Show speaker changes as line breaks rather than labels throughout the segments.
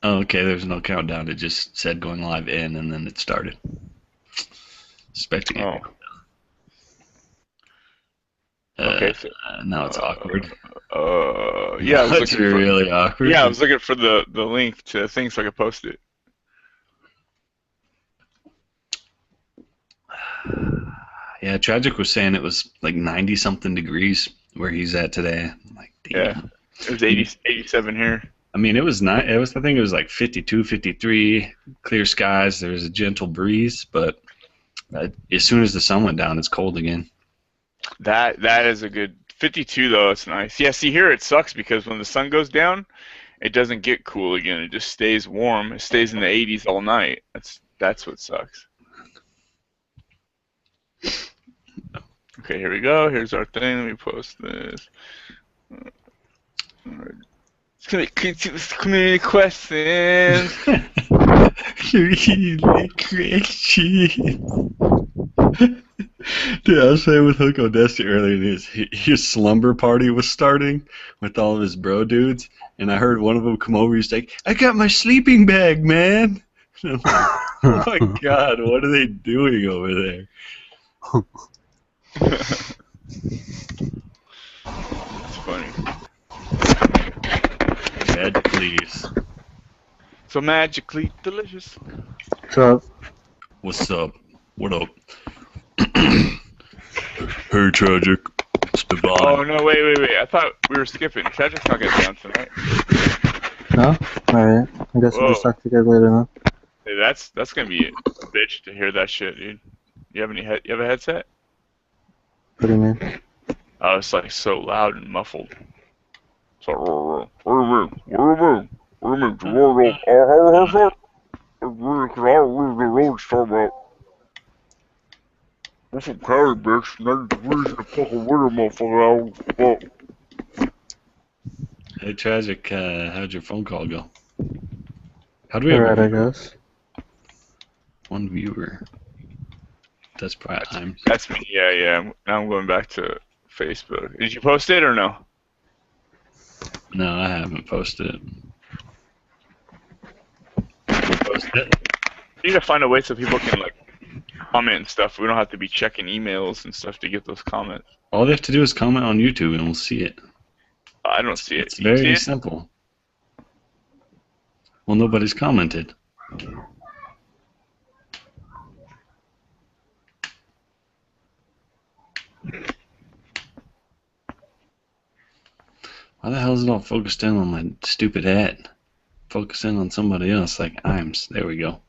Oh, okay, there's no countdown. It just said going live in, and then it started. Expecting it.
Oh, okay. So,
Now it's awkward.
yeah, I
Now
was
it's
looking for.
really
Yeah, I
awkward.
was looking for the link to the thing so I could post it.
Yeah, Tragic was saying it was like 90 something degrees where he's at today. I'm like,
Yeah,
damn.
it was 87 here.
I mean, it was not. It was. I think it was like 52, 53, clear skies. There was a gentle breeze, but as soon as the sun went down, it's cold again.
That is a good 52 though. It's nice. Yeah, see here it sucks because when the sun goes down, it doesn't get cool again. It just stays warm. It stays in the 80s all night. That's what sucks. Okay, here we go. Here's our thing. Let me post this. It's gonna be community questions.
Really crazy. Dude, I was playing with Hook Odessa earlier, and his slumber party was starting with all of his bro dudes, and I heard one of them come over. He's like, "I got my sleeping bag, man." And I'm like, "Oh my god, what are they doing over there?"
It's funny.
Ed, please.
So magically delicious.
So,
What's up? What up? Hey, Tragic. It's Devon.
Oh no, wait. I thought we were skipping. Tragic's not getting down tonight.
no? Alright. I guess we'll just
Whoa.
talk to you guys later then.
Hey, that's gonna be a bitch to hear that shit, dude. You have a headset?
What do you mean?
Oh, it's like so loud and muffled. So, what's up, Carrie, bitch? Not the reason to fucking with a motherfucker.
Hey, Tragic, how'd your phone call go? How do we have
Alright,
a
I
viewer?
guess.
One viewer. That's probably times.
That's me. Yeah. Now I'm going back to Facebook. Did you post it or no?
No, I haven't posted it. Post it?
You need to find a way so people can like comment and stuff. We don't have to be checking emails and stuff to get those comments.
All they have to do is comment on YouTube and we'll see it.
I don't see it.
It's
Do you see
very
it?
simple. Well, nobody's commented. Why the hell is it all focused in on my stupid hat? Focus in on somebody else, like Imes. There we go.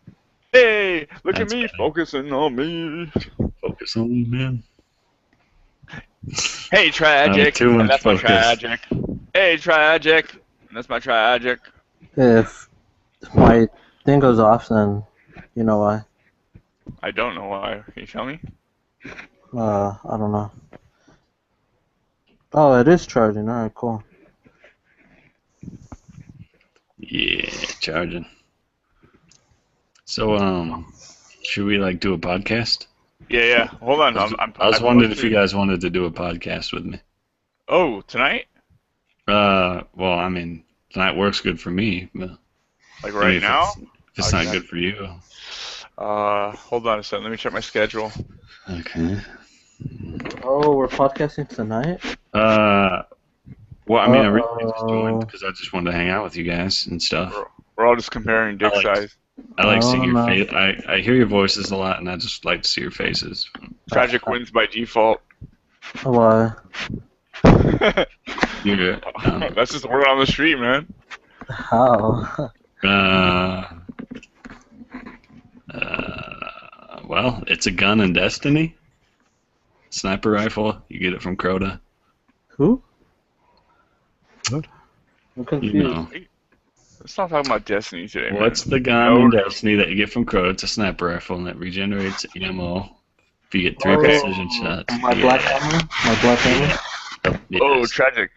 Hey, look
That's
at me
better.
focusing on me.
Focus on me, man.
Hey, tragic.
Too
And
much
that's my
focus.
tragic. Hey, tragic. And that's my tragic.
If my thing goes off, then you know why.
I don't know why. Can you tell me?
I don't know. Oh, it is charging. Alright, cool.
Yeah, charging. So, should we like do a podcast?
Yeah. Hold on.
I was wondering if you guys wanted to do a podcast with me.
Oh, tonight?
Well, I mean, tonight works good for me, but
Like
I
right
mean,
now?
if it's not good for you,
Hold on a second. Let me check my schedule.
okay.
Oh, we're podcasting tonight?
Well, I mean, I originally just joined
Uh-oh.
because I just wanted to hang out with you guys and stuff.
We're all just comparing dick
I like-
size.
I like seeing your
no.
face. I hear your voices a lot, and I just like to see your faces.
Tragic wins by default.
Why?
You're,
That's just the word on the street, man.
How?
Well, it's a gun in Destiny. Sniper rifle. You get it from Crota.
Who?
What?
I'm confused.
You know.
Let's not talk about Destiny today, man.
What's the gun in Destiny that you get from Crota? It's a sniper rifle, and it regenerates ammo if you get 3 precision shots.
My black hammer? My black hammer?
Oh,
Yes.
tragic.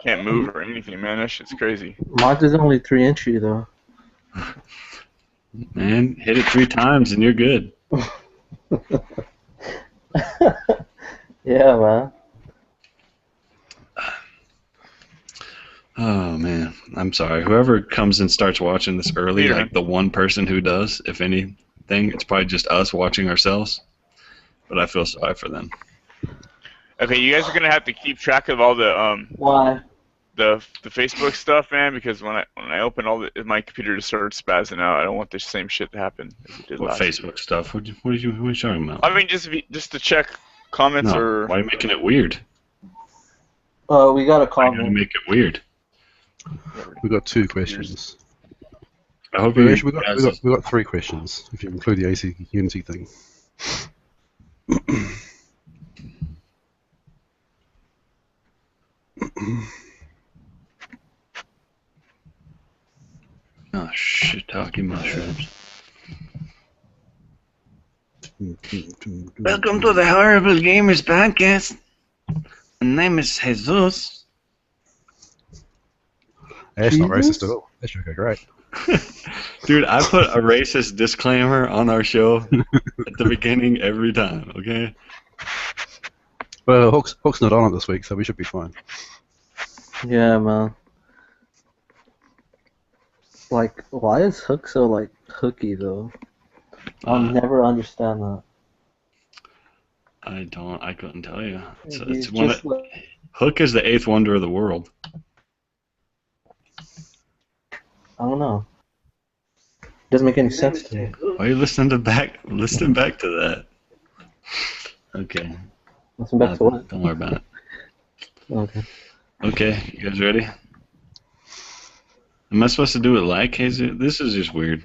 Can't move or anything, man. That shit's crazy.
Mine is only 3 inchy though.
Man, hit it 3 times and you're good.
Yeah, man.
Oh man, I'm sorry. Whoever comes and starts watching this early,
Peter.
like the one person who does, if anything, it's probably just us watching ourselves. But I feel sorry for them.
Okay, you guys are gonna have to keep track of all the
Why?
the Facebook stuff, man, because when I open all my computer just started spazzing out. I don't want the same shit to happen as it did
What
last
Facebook
week.
stuff? What are you talking about?
I mean, just to check comments
No,
or.
why are you making it weird?
We got a
Why are you gonna
comment.
make it weird?
We got 2 questions.
I hope
Well,
you
actually,
guys.
we got 3 questions if you include the AC Unity thing.
Oh shit, talking mushrooms. Welcome to the Horrible Gamers podcast. My name is Jesus.
That's not
Jesus?
racist at all. That's okay, great.
Dude, I put a racist disclaimer on our show at the beginning every time, okay?
Well, Hook's not on it this week, so we should be fine.
Yeah, man. Like, why is Hook so, like, hooky, though? I'll never understand that.
I couldn't tell you.
He's
It's one
just
of, Hook is the 8th wonder of the world.
I don't know. Doesn't make any sense to me.
Why are you listening back to that? Okay.
Listen back to what?
Don't worry about it.
Okay.
Okay, you guys ready? Am I supposed to do it like Jesus? This is just weird.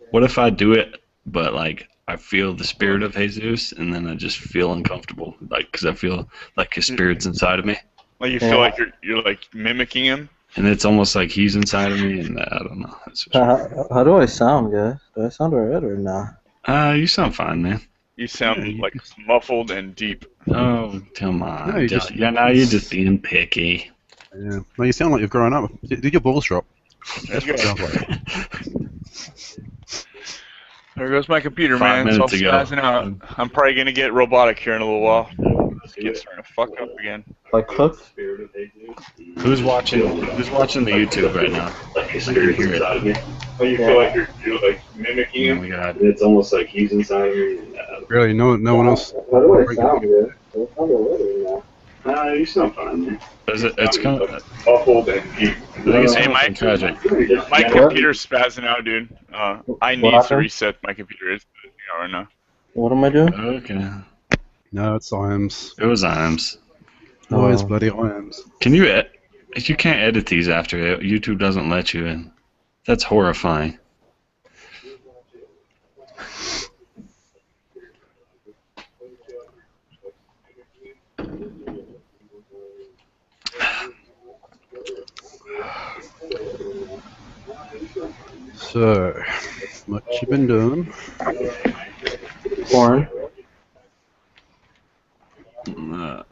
What if I do it, but like I feel the spirit of Jesus, and then I just feel uncomfortable, like because I feel like his spirit's inside of me,
Like you feel like you're like mimicking him.
and it's almost like he's inside of me, and I don't know. It's just
How do I sound, guys? Do I sound alright or nah?
you sound fine, man.
You sound
Yeah,
like muffled and deep.
Oh, come on.
No,
Now you're just being picky.
Yeah. No, you sound like you've grown up. Did your balls drop?
That's
That's what it
good.
sounds like.
There goes my computer,
5
man. It's all
minutes ago.
spazzing out. I'm probably gonna get robotic here in a little while. It's starting to fuck up again.
Like Hook?
Who's watching the YouTube right now? I can hear it.
Oh, you feel like you're like mimicking
Oh
him?
my god.
It's almost like he's inside of me.
Really, no one else.
How do I sound, good? I sound alright now. You sound fine, man.
It's kind of.
Muffled and deep.
I think it's
Hey,
something
Mike.
tragic.
My computer's spazzing out, dude. I need to
happened?
reset my computer. It's spazzing out right now.
What am I doing?
Okay.
No, it's IAMS.
It was Iams.
Always
Oh.
bloody IAMS.
Can you? You can't edit these after it. YouTube doesn't let you in. That's horrifying.
So, what you been doing?
Porn?
Uh,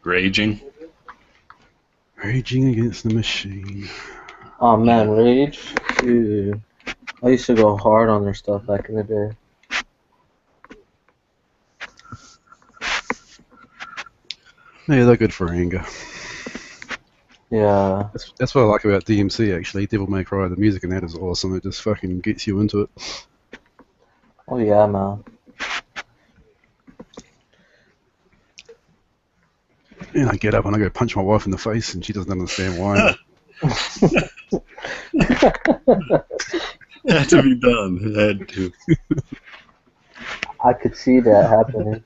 Raging.
Raging Against the Machine.
Oh man, Rage? Dude. I used to go hard on their stuff back in the day.
Yeah, they're good for anger.
Yeah.
That's what I like about DMC actually. Devil May Cry, the music in that is awesome. It just fucking gets you into it.
Oh yeah, man.
And I get up and I go punch my wife in the face and she doesn't understand why.
It had to be done. It had to.
I could see that happening.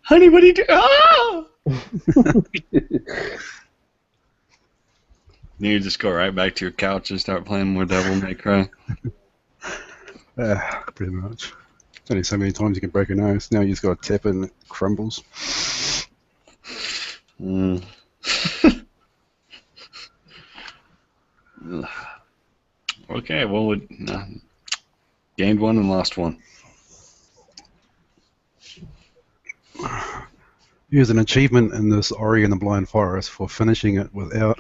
Honey, what are you doing? Ah! You just go right back to your couch and start playing more Devil May Cry.
Pretty much. Only so many times you can break a nose. Now you just got to tap it and it crumbles.
Mm. Okay, well, gained one and lost one.
Here's an achievement in this Ori and the Blind Forest for finishing it without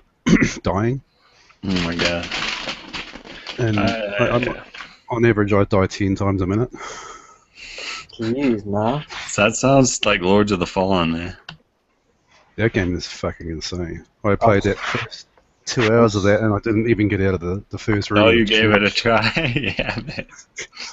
dying.
Oh my god.
And on average, I die 10 times a minute.
Jeez, man.
So that sounds like Lords of the Fallen there.
That game is fucking insane. I played that first 2 hours of that, and I didn't even get out of the first room.
Oh,
of
you
the
gave it a
church.
try? Yeah, man.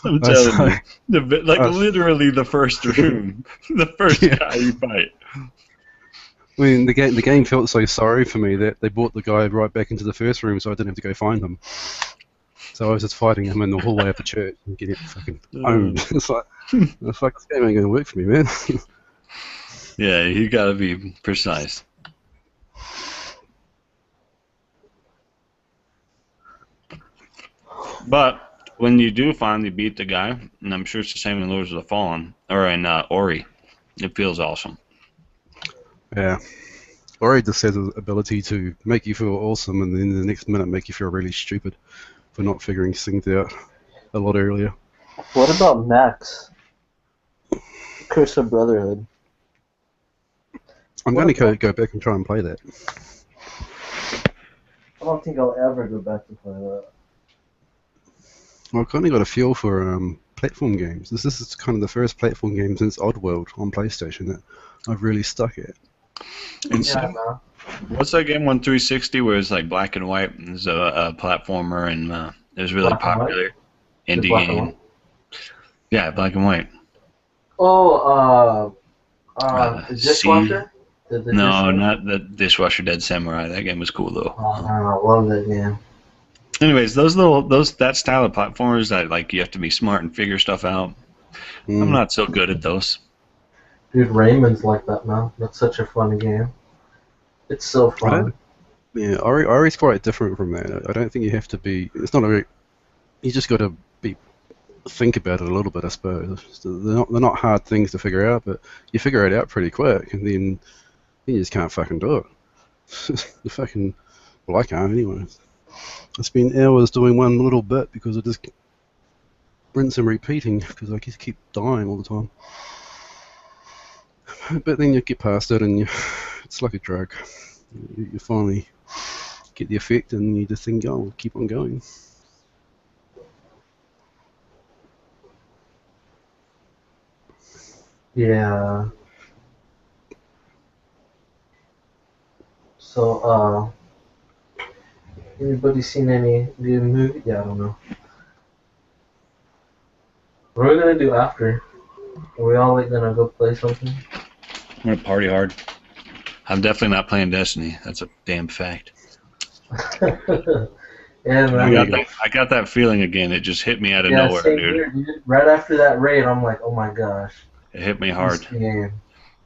I'm
I was
telling you. Like
I was-
literally the first room. The first
Yeah.
guy you fight.
I mean, the game felt so sorry for me that they brought the guy right back into the first room, so I didn't have to go find him. So I was just fighting him in the hallway of the church and getting fucking owned. It's like, the fuck, this game ain't gonna work for me, man.
Yeah, you gotta be precise. But when you do finally beat the guy, and I'm sure it's the same in Lords of the Fallen, or in Ori, it feels awesome.
Yeah. Ori just has the ability to make you feel awesome and then the next minute make you feel really stupid for not figuring things out a lot earlier.
What about Max? Curse of Brotherhood.
I'm going to go back and try and play that.
I don't think I'll ever go back to play that.
Well, I've kind of got a feel for platform games. This is kind of the first platform game since Oddworld on PlayStation that I've really stuck at.
And
Yeah,
so,
no.
what's that game on 360 where it's like black and white? It's a platformer and it was really
Black and white?
popular.
Is
Indie
black and
game.
white?
Yeah, black and white.
Oh, the
C?
dishwasher? The
No,
dishwasher?
not the Dishwasher Dead Samurai. That game was cool though.
Oh, I love that game.
Anyways, that style of platformers that like you have to be smart and figure stuff out. I'm not so good at those.
Dude, Raymond's like that, man. That's such a fun game. It's so fun.
Yeah, Ori's quite different from that. I don't think you have to be. It's not a very. You just got to think about it a little bit, I suppose. So they're not hard things to figure out, but you figure it out pretty quick, and then you just can't fucking do it. The fucking. Well, I can't anyway. I spent hours doing one little bit because I just rinse and repeating because I just keep dying all the time. But then you get past it and it's like a drug. You finally get the effect and you just think, oh, keep on going.
Yeah. So, anybody seen any good movie? Yeah, I don't know. What are we gonna do after? Are we all like gonna go play something?
I'm gonna party hard. I'm definitely not playing Destiny. That's a damn fact.
Yeah, man.
I got that feeling again. It just hit me out of
Yeah,
nowhere,
same
dude.
here, dude. Right after that raid, I'm like, oh my gosh.
It hit me hard.
This game.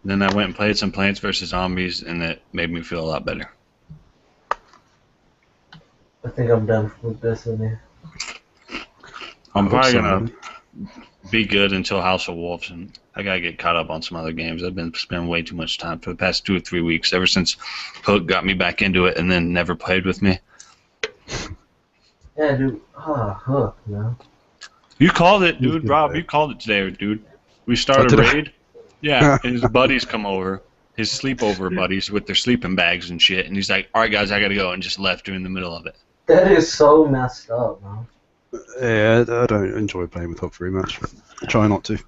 Then I went and played some Plants vs. Zombies, and it made me feel a lot better.
I think I'm done with Destiny.
I'm probably
so.
gonna be good until House of Wolves, and I gotta get caught up on some other games. I've been spending way too much time for the past 2 or 3 weeks, ever since Hook got me back into it and then never played with me.
Yeah, dude. Hook, man.
You called it, dude.
good,
Rob,
man.
you called it today, dude. We started a
did I?
raid. Yeah, and his buddies come over, his sleepover buddies with their sleeping bags and shit, and he's like, all right, guys, I gotta go, and just left during the middle of it.
That is so messed up, man.
Yeah, I don't enjoy playing with Hook very much. I try not to.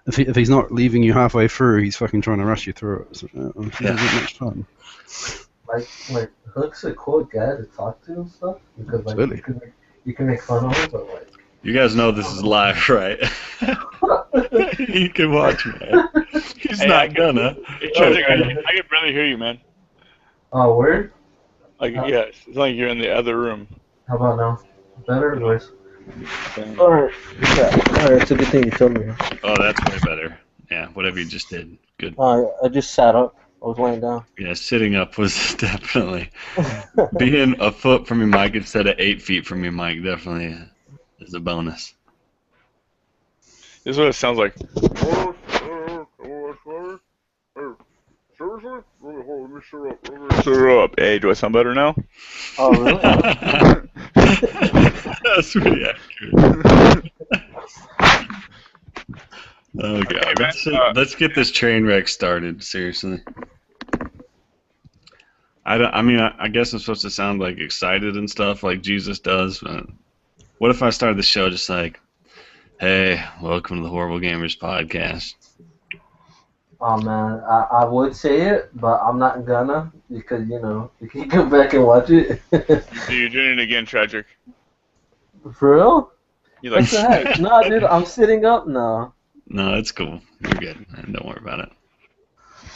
If he's not leaving you halfway through, he's fucking trying to rush you through it. So, it's not much fun.
Like Hook's a cool guy to talk to and stuff because like
Absolutely.
you can make fun of him, but like.
You guys know this is live, right? You can watch, man. He's not gonna.
Hey, Charlie, I can barely hear you, man.
Oh, word?
Like, yes, it's like you're in the other room.
How about now? Better or worse?
Dang.
Alright. Yeah. Alright, it's a good thing you told me.
Oh, that's way better. Yeah, whatever you just did. Good.
I just sat up. I was laying down.
Yeah, sitting up was definitely... Being a foot from your mic instead of 8 feet from your mic definitely is a bonus.
This is what it sounds like. Seriously? Let me shut up. Shut up. Hey, do I sound better now?
Oh, really?
That's pretty accurate. Oh god, let's get this train wreck started. Seriously. I guess I'm supposed to sound like excited and stuff like Jesus does, but what if I started the show just like, hey, welcome to the Horrible Gamers podcast?
Oh man, I would say it, but I'm not gonna because you can go back and watch it.
You're doing it again, Tragic.
For real?
You like
What the heck? No, dude, I'm sitting up now.
No, it's cool. You're good, man. Don't worry about it.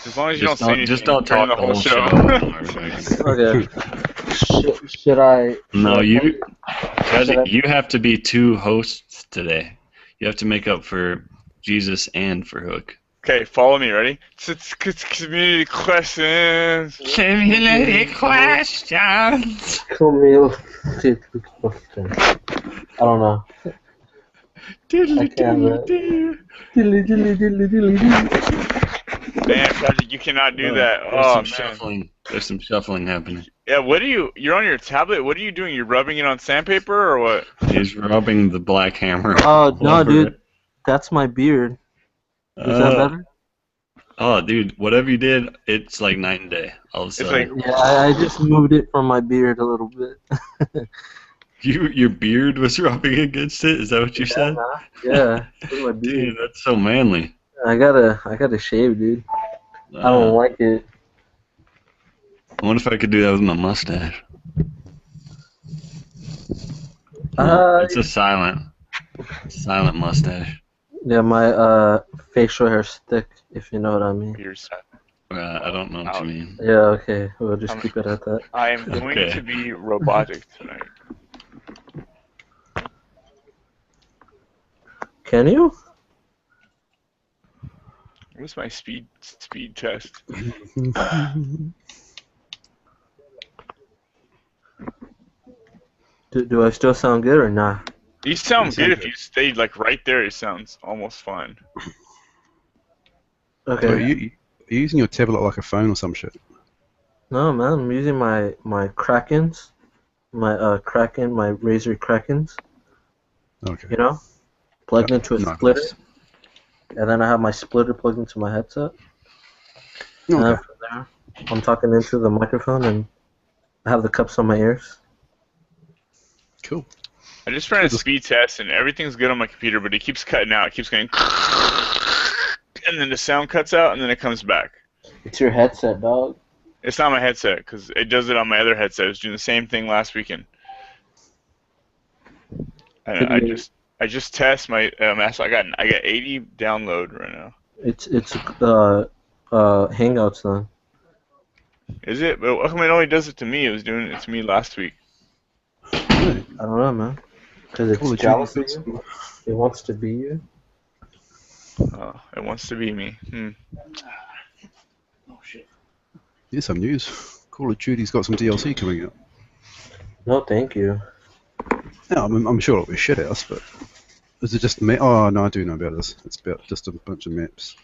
as long as you
Just
don't say anything.
just don't
during
talk the whole show. Don't worry about it.
Okay. Should I?
No,
should
Tragic,
I-
you have to be two hosts today. You have to make up for Jesus and for Hook.
Okay, follow me. Ready? It's community questions.
Community questions.
I don't know. I can't. Dilly dilly dilly dilly dilly.
Damn, Tragic, you cannot do that.
There's
Oh
some
man.
shuffling. There's some shuffling happening.
Yeah, what are you? You're on your tablet. What are you doing? You're rubbing it on sandpaper or what?
He's rubbing the black hammer.
Oh
all
no,
over
dude,
it.
that's my beard. Is that better?
Oh, dude, whatever you did, it's like night and day. All of a
It's
sudden.
like
Yeah, I just moved it from my beard a little bit.
Your beard was rubbing against it. Is that what you said?
Yeah, it's my beard.
Dude, that's so manly.
I gotta shave, dude. I don't like it.
I wonder if I could do that with my mustache. It's a silent mustache.
Yeah, my facial hair's thick, if you know what I mean.
Here's
I don't know what you mean.
Yeah, okay, we'll just keep it at that.
I am going
Okay.
to be robotic tonight.
Can you?
What's my speed test?
Do I still sound good or not?
You sound
You sound
good if
good.
you stayed like right there. It sounds almost fine.
Okay.
So you're using your tablet like a phone or some shit.
No, man, I'm using my Krakens, my Kraken, my Razer Krakens.
Okay.
You know, plugged
Yeah,
into a
nice.
splitter, and then I have my splitter plugged into my headset. And then
Okay.
from there, I'm talking into the microphone, and I have the cups on my ears.
Cool.
I just ran a speed test and everything's good on my computer, but it keeps cutting out. It keeps going, and then the sound cuts out, and then it comes back.
It's your headset, dog.
It's not my headset because it does it on my other headset. It was doing the same thing last weekend. I just test my master. I got 80 download right now.
It's Hangouts then.
Is it? But how come it only does it to me? It was doing it to me last week.
I don't know, man. Because
Call of
it's jealous of
Duty.
you. It wants to be you.
Oh, it wants to be me.
Here's some news. Call of Duty's got some DLC coming out.
No, thank you.
Yeah, I'm sure it'll be shit house, but is it just oh no, I do know about this. It's about just a bunch of maps.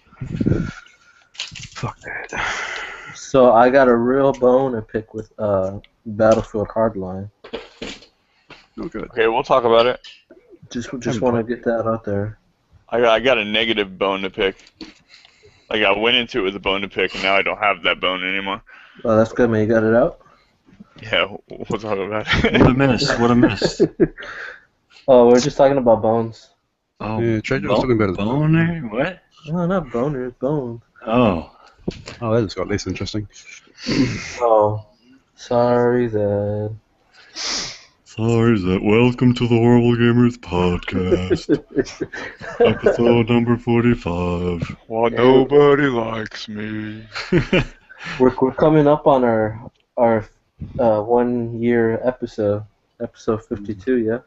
Fuck that.
So I got a real bone to pick with Battlefield Hardline.
Not good.
Okay, we'll talk about it.
Just want to get that out there.
I got a negative bone to pick. Like I went into it with a bone to pick, and now I don't have that bone anymore.
Oh, that's good, man. You got it out?
Yeah, we'll talk about
What
it.
a miss! What a miss!
Oh, we're just talking about bones.
Oh,
Yeah, Trader was talking about it.
boner. What?
No, not boners, bones.
Oh,
Oh, that just got less interesting.
Oh, sorry then.
sorry, that. Welcome to the Horrible Gamers podcast, episode number 45.
Well, nobody likes me.
We're coming up on our 1 year episode 52. Yeah.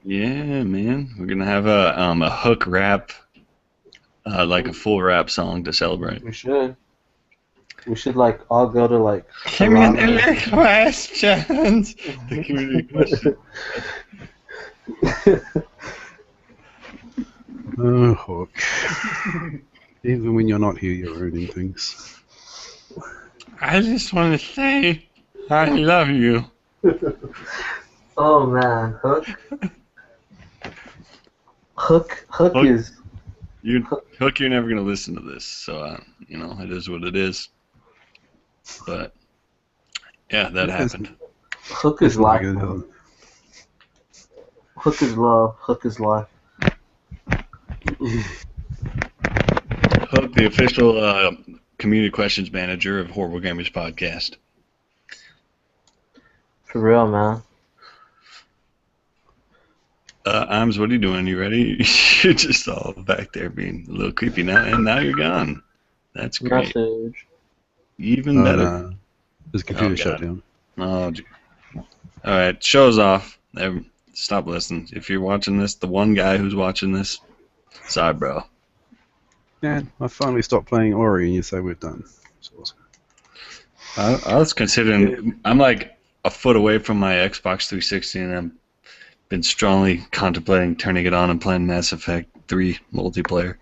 Yeah, man, we're gonna have a hook rap, like a full rap song to celebrate.
We should. We should like all go to like.
Community questions. The community question.
Oh, Hawk. Even when you're not here, you're earning things.
I just want to say I love you.
Oh man, Hook. Hook
Hook.
is.
Hook, you're never gonna listen to this, so it is what it is. But yeah, that happened.
Hook is life. Man. Hook is love. Hook is life.
Cook, the official community questions manager of Horrible Gamers Podcast.
For real, man.
Imes, what are you doing? You ready? You're just all back there being a little creepy now, and now you're gone. That's great.
Message.
Even better.
No. His computer shut down.
Oh, all right, show's off. Stop listening. If you're watching this, the one guy who's watching this, sorry, bro.
Yeah, I finally stopped playing Ori, and you say we're done. It's awesome.
I was considering. I'm like a foot away from my Xbox 360, and I've been strongly contemplating turning it on and playing Mass Effect 3 multiplayer.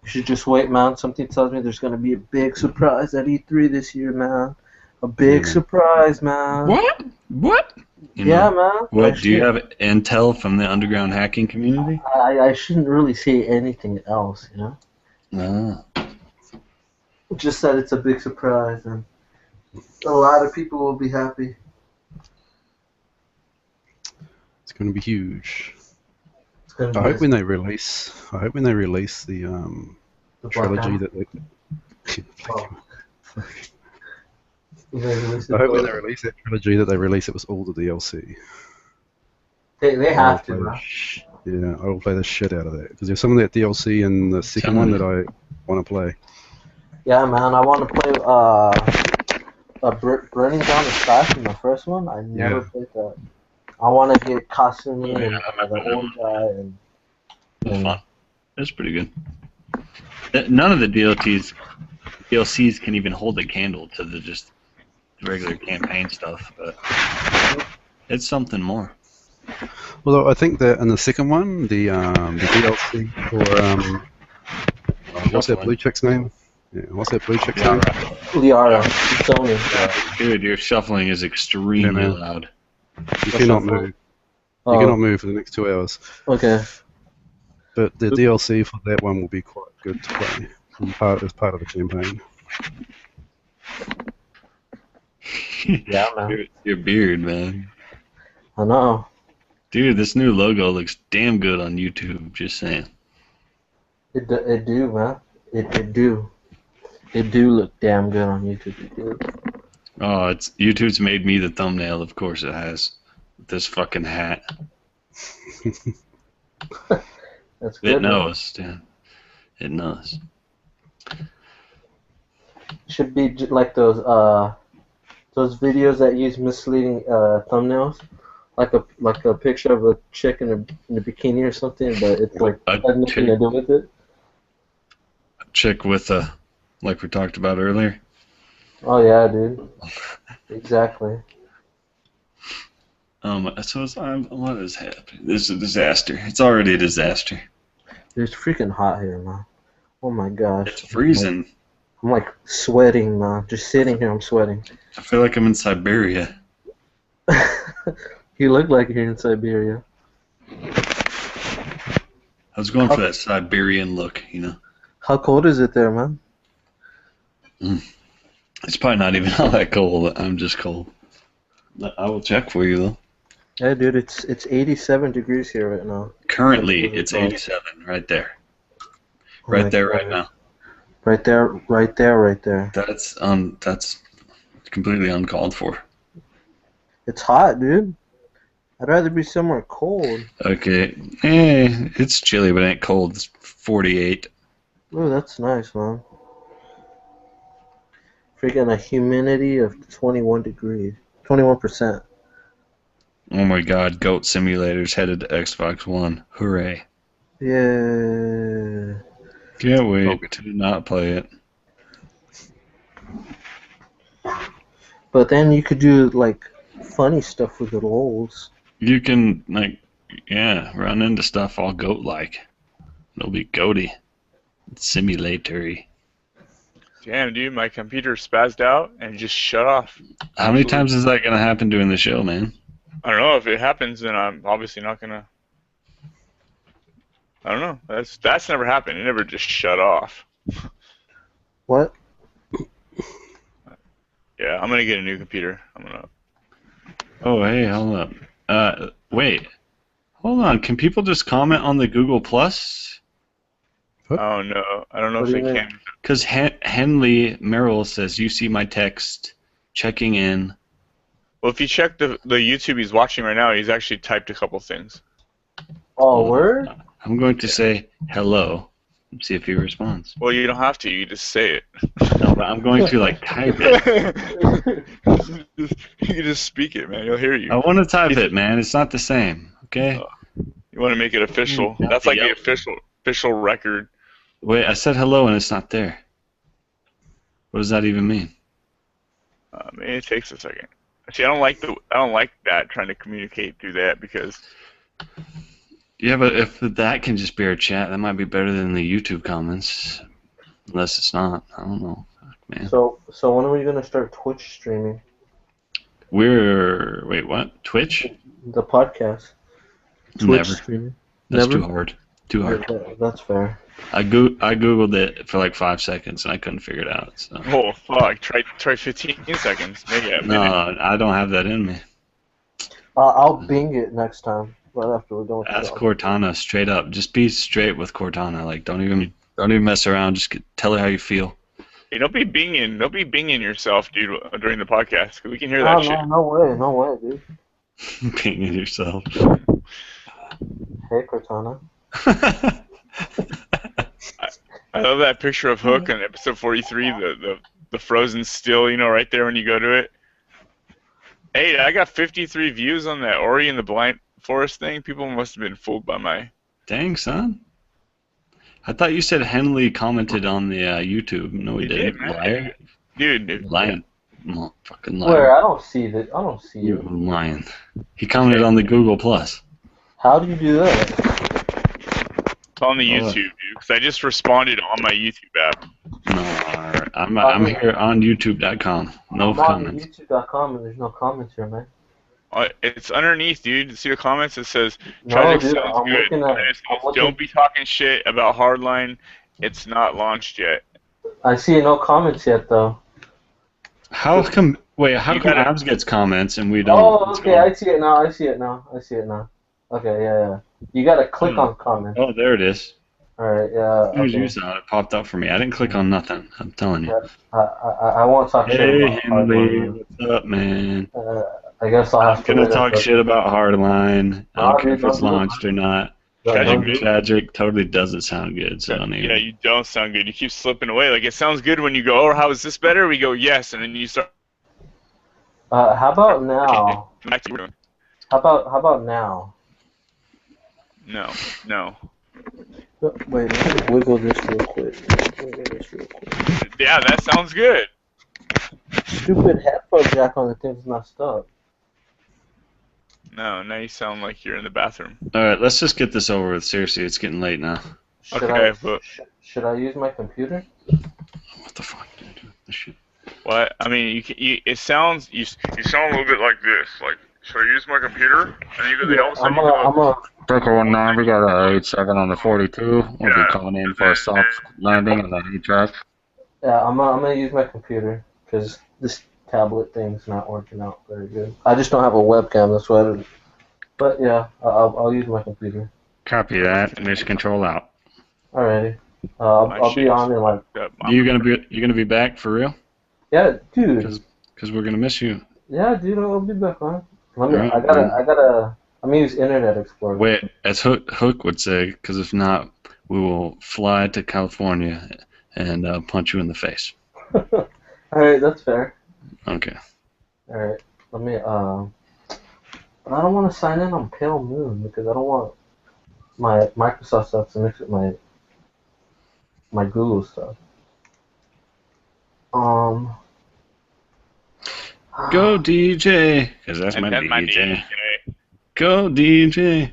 You should just wait, man. Something tells me there's gonna be a big surprise at E3 this year, man. A big surprise, man.
What? What?
Yeah, man.
What? Do you have intel from the underground hacking community?
I shouldn't really say anything else, you know?
No.
Just that it's a big surprise, and a lot of people will be happy.
It's going to be huge.
It's gonna be
I hope when they release the
the
trilogy
Black
that they.
Oh. They released
I hope when
it.
they release that trilogy that they release it with all the DLC.
They have to,
I'll play
man.
the Yeah, I will play the shit out of that because there's some of that DLC in the second one that I want to play.
Yeah, man. I want to play Burning Down the Sky from the first one. I never played that. I want to get Kasumi and the old guy and.
It's fun. It's pretty good. None of the DLCs can even hold a candle to the just regular campaign stuff, but it's something more.
Although I think that in the second one, the DLC for what's that blue chick's name? Yeah, what's that blue chick's name?
Liara, Sony.
Dude, your shuffling is extremely
man.
loud.
You cannot move. You cannot move for the next 2 hours.
Okay.
But the DLC for that one will be quite good to play as part of the campaign.
Yeah, man.
Your beard, man.
I know.
Dude, this new logo looks damn good on YouTube, just saying.
It do, man. It do. It do look damn good on YouTube. It do.
Oh, YouTube's made me the thumbnail, of course it has. With this fucking hat.
That's good.
It knows, Dan. It knows.
Should be like those videos that use misleading thumbnails, like a picture of a chick in a bikini or something, but it's like has nothing to do with it.
A chick with a, like we talked about earlier.
Oh yeah, dude. Exactly.
So what is happening? This is a disaster. It's already a disaster.
It's freaking hot here, man. Oh my gosh.
It's freezing.
I'm like sweating, man. Just sitting here, I'm sweating.
I feel like I'm in Siberia.
You look like you're in Siberia.
I was going for that Siberian look, you know.
How cold is it there, man?
It's probably not even all that cold. I'm just cold. I will check for you, though.
Yeah, dude, it's 87 degrees here right now.
Currently, it's 87, right there. Right there, right now.
Right there, right there, right there.
That's completely uncalled for.
It's hot, dude. I'd rather be somewhere cold.
Okay, it's chilly, but it ain't cold. It's 48.
Oh, that's nice, man. Freaking a humidity of 21 degrees. 21%.
Oh my god, Goat Simulator's headed to Xbox One. Hooray.
Yeah.
Can't wait to not play it.
But then you could do, like, funny stuff with the rolls.
You can, like, run into stuff all goat-like. It'll be goaty. It's simulatory.
Damn, dude, my computer spazzed out and just shut off.
How many times is that going to happen during the show, man?
I don't know. If it happens, then I'm obviously not gonna. I don't know. That's never happened. It never just shut off.
What?
Yeah, I'm gonna get a new computer.
Oh, hey, hold up. Wait. Hold on. Can people just comment on the Google Plus?
Oh no, I don't know
What
if
do
they
you mean?
can.
Because Henley Merrill says, you see my text, checking in.
Well, if you check the YouTube he's watching right now, he's actually typed a couple things.
Oh,
Well,
word?
I'm going to say hello and see if he responds.
Well, you don't have to. You just say it.
No, but I'm going to like type it.
You can just speak it, man. He'll hear you.
I want to type it, man. It's not the same. Okay.
You want to make it official.
Not
That's
the
like the
yellow.
official record.
Wait, I said hello and it's not there. What does that even mean?
Maybe it takes a second. See, I don't like that trying to communicate through that because
Yeah, but if that can just be our chat, that might be better than the YouTube comments. Unless it's not. I don't know. Fuck, man.
So when are we gonna start Twitch streaming
Wait, what? Twitch?
the podcast?
Never.
Streaming.
That's
Never?
too hard. Too hard.
That's fair.
I googled it for like 5 seconds and I couldn't figure it out. So.
oh fuck, try 15 seconds, maybe a
No,
minute.
I don't have that in me.
I'll Bing it next time. Right after we're done with
Ask
the
Cortana straight up. Just be straight with Cortana. Like, don't even mess around. Just tell her how you feel.
Hey, don't be binging yourself, dude, during the podcast, because we can hear that shit.
No way, dude.
Pinging yourself.
Hey, Cortana.
I love that picture of Hook on episode 43, the frozen still, right there when you go to it. Hey, I got 53 views on that Ori and the Blind Forest thing. People must have been fooled by my...
Dang, son. I thought you said Henley commented on the YouTube. No, he didn't.
did, man.
Liar.
Dude.
Lion. No, fucking liar.
Where? I don't see that. I don't see
You
it.
lying. He commented on the Google Plus.
How do you do that?
It's on the YouTube, dude, because I just responded on my YouTube app.
No, I'm here on YouTube.com. No
I'm on
comments.
YouTube.com and there's no comments here, man.
It's underneath, dude. See the comments? It says,
No,
Tragic
dude,
sounds
I'm
good.
looking at-
And it says,
I'm looking-
don't be talking shit about Hardline. It's not launched yet.
I see no comments yet, though.
How come
You gotta-
Abs gets comments and we don't?
Oh,
What's
okay,
going on?
I see it now. Okay, yeah. You gotta click on comments.
Oh, there it is.
Alright, yeah.
As soon as
Okay.
you saw it, it popped up for me. I didn't click on nothing. I'm telling you.
I won't talk shit
Hey,
about
Henley,
Hardline.
what's up, man?
I guess I'll
I'm
have to
gonna
wait
talk
until-
shit about Hardline. I
Nah,
don't care
dude,
if it's
don't do it.
launched or not.
Tragic, dude.
Tragic totally doesn't sound good, so I don't even.
Yeah, you don't sound good. You keep slipping away. Like, it sounds good when you go, oh, how is this better? We go, yes, and then you start...
How about now?
Back to room.
How about now?
No.
Wait, let me wiggle this real quick.
Yeah, that sounds good.
Stupid headphone jack on the thing's messed up.
No, now you sound like you're in the bathroom.
All right, let's just get this over with. Seriously, it's getting late now.
Okay, but...
Should I use my computer?
What the fuck, dude? This shit.
What? I mean, you sound a little bit like this. Like, should I use my computer? And you go, all of a sudden you go,
Decker 19, we got a 87 on the 42. We'll be coming in for a soft landing and a track.
Yeah, I'm gonna use my computer because this tablet thing's not working out very good. I just don't have a webcam, that's why I didn't. But yeah, I'll use my computer.
Copy that. Mission control out.
Alrighty. I'll be on in like.
You gonna be back for real?
Yeah, dude.
Because we're gonna miss you.
Yeah, dude, I'll be back on. Let me.
Alright,
I gotta. I'm gonna use Internet Explorer.
Wait, as Hook would say, because if not, we will fly to California and punch you in the face.
Alright, that's fair.
Okay.
Alright, let me. But I don't want to sign in on Pale Moon because I don't want my Microsoft stuff to mix with my Google stuff.
Go DJ, because that's my
and my
DJ. Go DJ.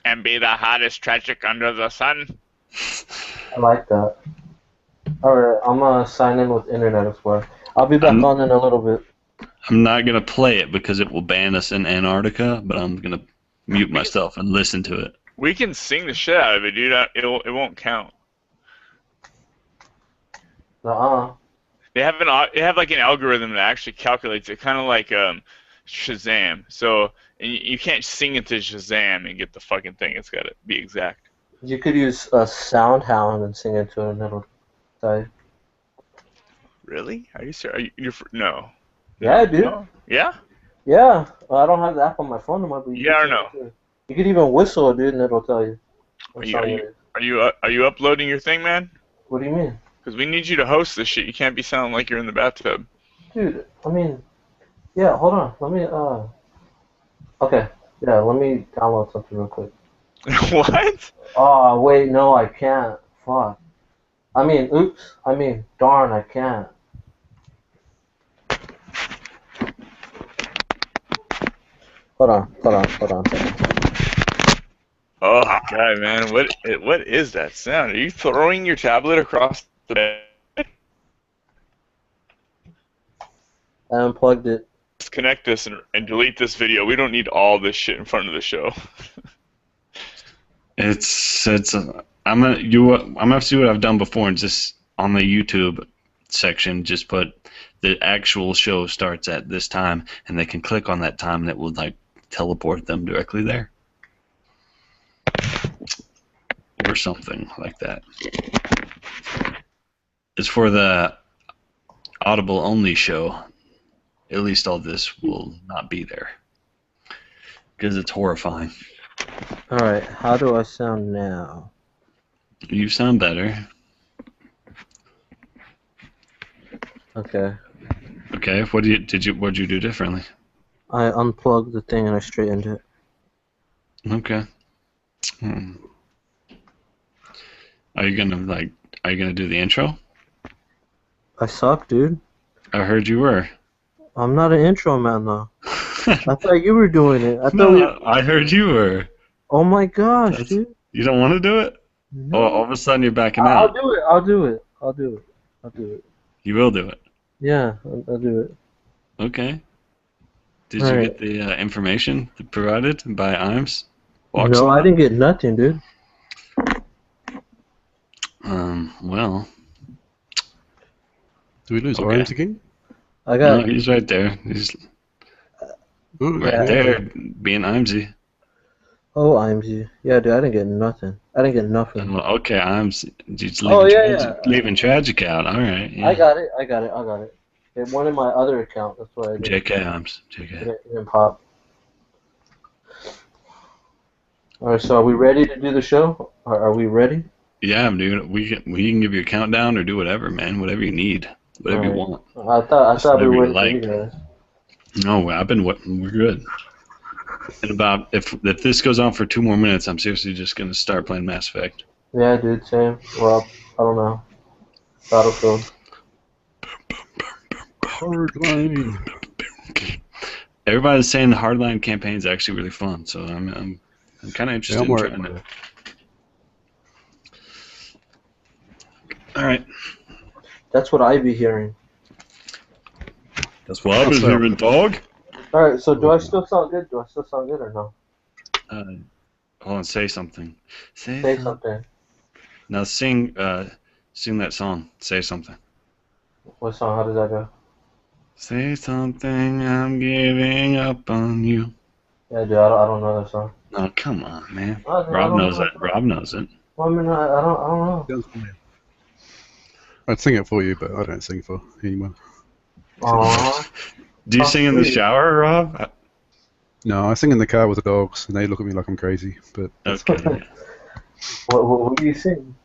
And be the hottest tragic under the sun.
I like that. Alright, I'm gonna sign in with Internet Explorer. I'll be back on in a little bit.
I'm not gonna play it because it will ban us in Antarctica, but I'm gonna mute myself and listen to it.
We can sing the shit out of it, dude. It won't count. They have like an algorithm that actually calculates it, kind of like Shazam. So and you can't sing it to Shazam and get the fucking thing. It's got to be exact.
You could use a sound hound and sing into it, and it'll tell you.
Really? Are you serious? No.
Yeah, dude.
No? Yeah?
Yeah. Well, I don't have the app on my phone anymore, but you
Yeah or
can
no?
sing it too. You could even whistle, dude, and it'll tell you what song it is.
Are you uploading your thing, man?
What do you mean?
Because we need you to host this shit. You can't be sounding like you're in the bathtub.
Dude, I mean, yeah, hold on. Let me, okay. Yeah, let me download something real quick.
What?
Oh, wait, no, I can't. Fuck. I mean, oops. I mean, darn, I can't. Hold on.
Oh god, man, what is that sound? Are you throwing your tablet across the bed?
I unplugged it.
Disconnect this and delete this video. We don't need all this shit in front of the show.
I'm gonna have to see what I've done before and just on the YouTube section just put the actual show starts at this time and they can click on that time and it will like teleport them directly there. Or something like that. As for the Audible only show, at least all this will not be there. Because it's horrifying.
Alright, how do I sound now?
You sound better.
Okay.
Okay, what'd you do differently?
I unplugged the thing and I straightened it.
Okay. Are you gonna do the intro?
I suck, dude.
I heard you were.
I'm not an intro man, though. I thought you were doing it.
I heard you were.
Oh my gosh, dude.
You don't want to do it?
No.
Oh, all of a sudden you're backing
I'll
out.
do it.
You will do it.
Yeah, I'll do it.
Okay. Did you get the information provided by IMS?
No, I didn't get nothing, dude.
Well.
Do we lose Orange again?
No, he's right there. He's right there, being IMSy.
Oh, IMSy. Yeah, dude, I didn't get nothing.
Okay, IMSy. Just leaving Tragic out. All right. Yeah.
I got it. It went in my other account. That's what I did.
JK IMS. JK.
It didn't pop. Alright, so are we ready to do the show? Are we ready?
Yeah, dude. We can give you a countdown or do whatever, man. Whatever you need. Whatever you want.
I thought we were ready, guys.
No, we're good. And about if this goes on for 2 more minutes, I'm seriously just gonna start playing Mass Effect.
Yeah, dude, same. Well, I don't know. Battlefield.
Hardline.
Everybody's saying the Hardline campaign is actually really fun, so I'm kind of interested in trying it. All right.
That's what I be hearing.
That's what I was hearing, dog.
All right. So do I still sound good? Or no?
Hold on. Say something.
Say something.
Now sing that song. Say something.
What song? How does that go?
Say something. I'm giving up on you.
Yeah, dude. I don't know that song.
Oh, come on, man.
Rob
knows it. Rob knows it.
Well, I mean, I don't know.
I'd sing it for you, but I don't sing for anyone.
Aww.
Do you sing in the shower, Rob?
No, I sing in the car with the dogs, and they look at me like I'm crazy. But
Okay. What do you sing?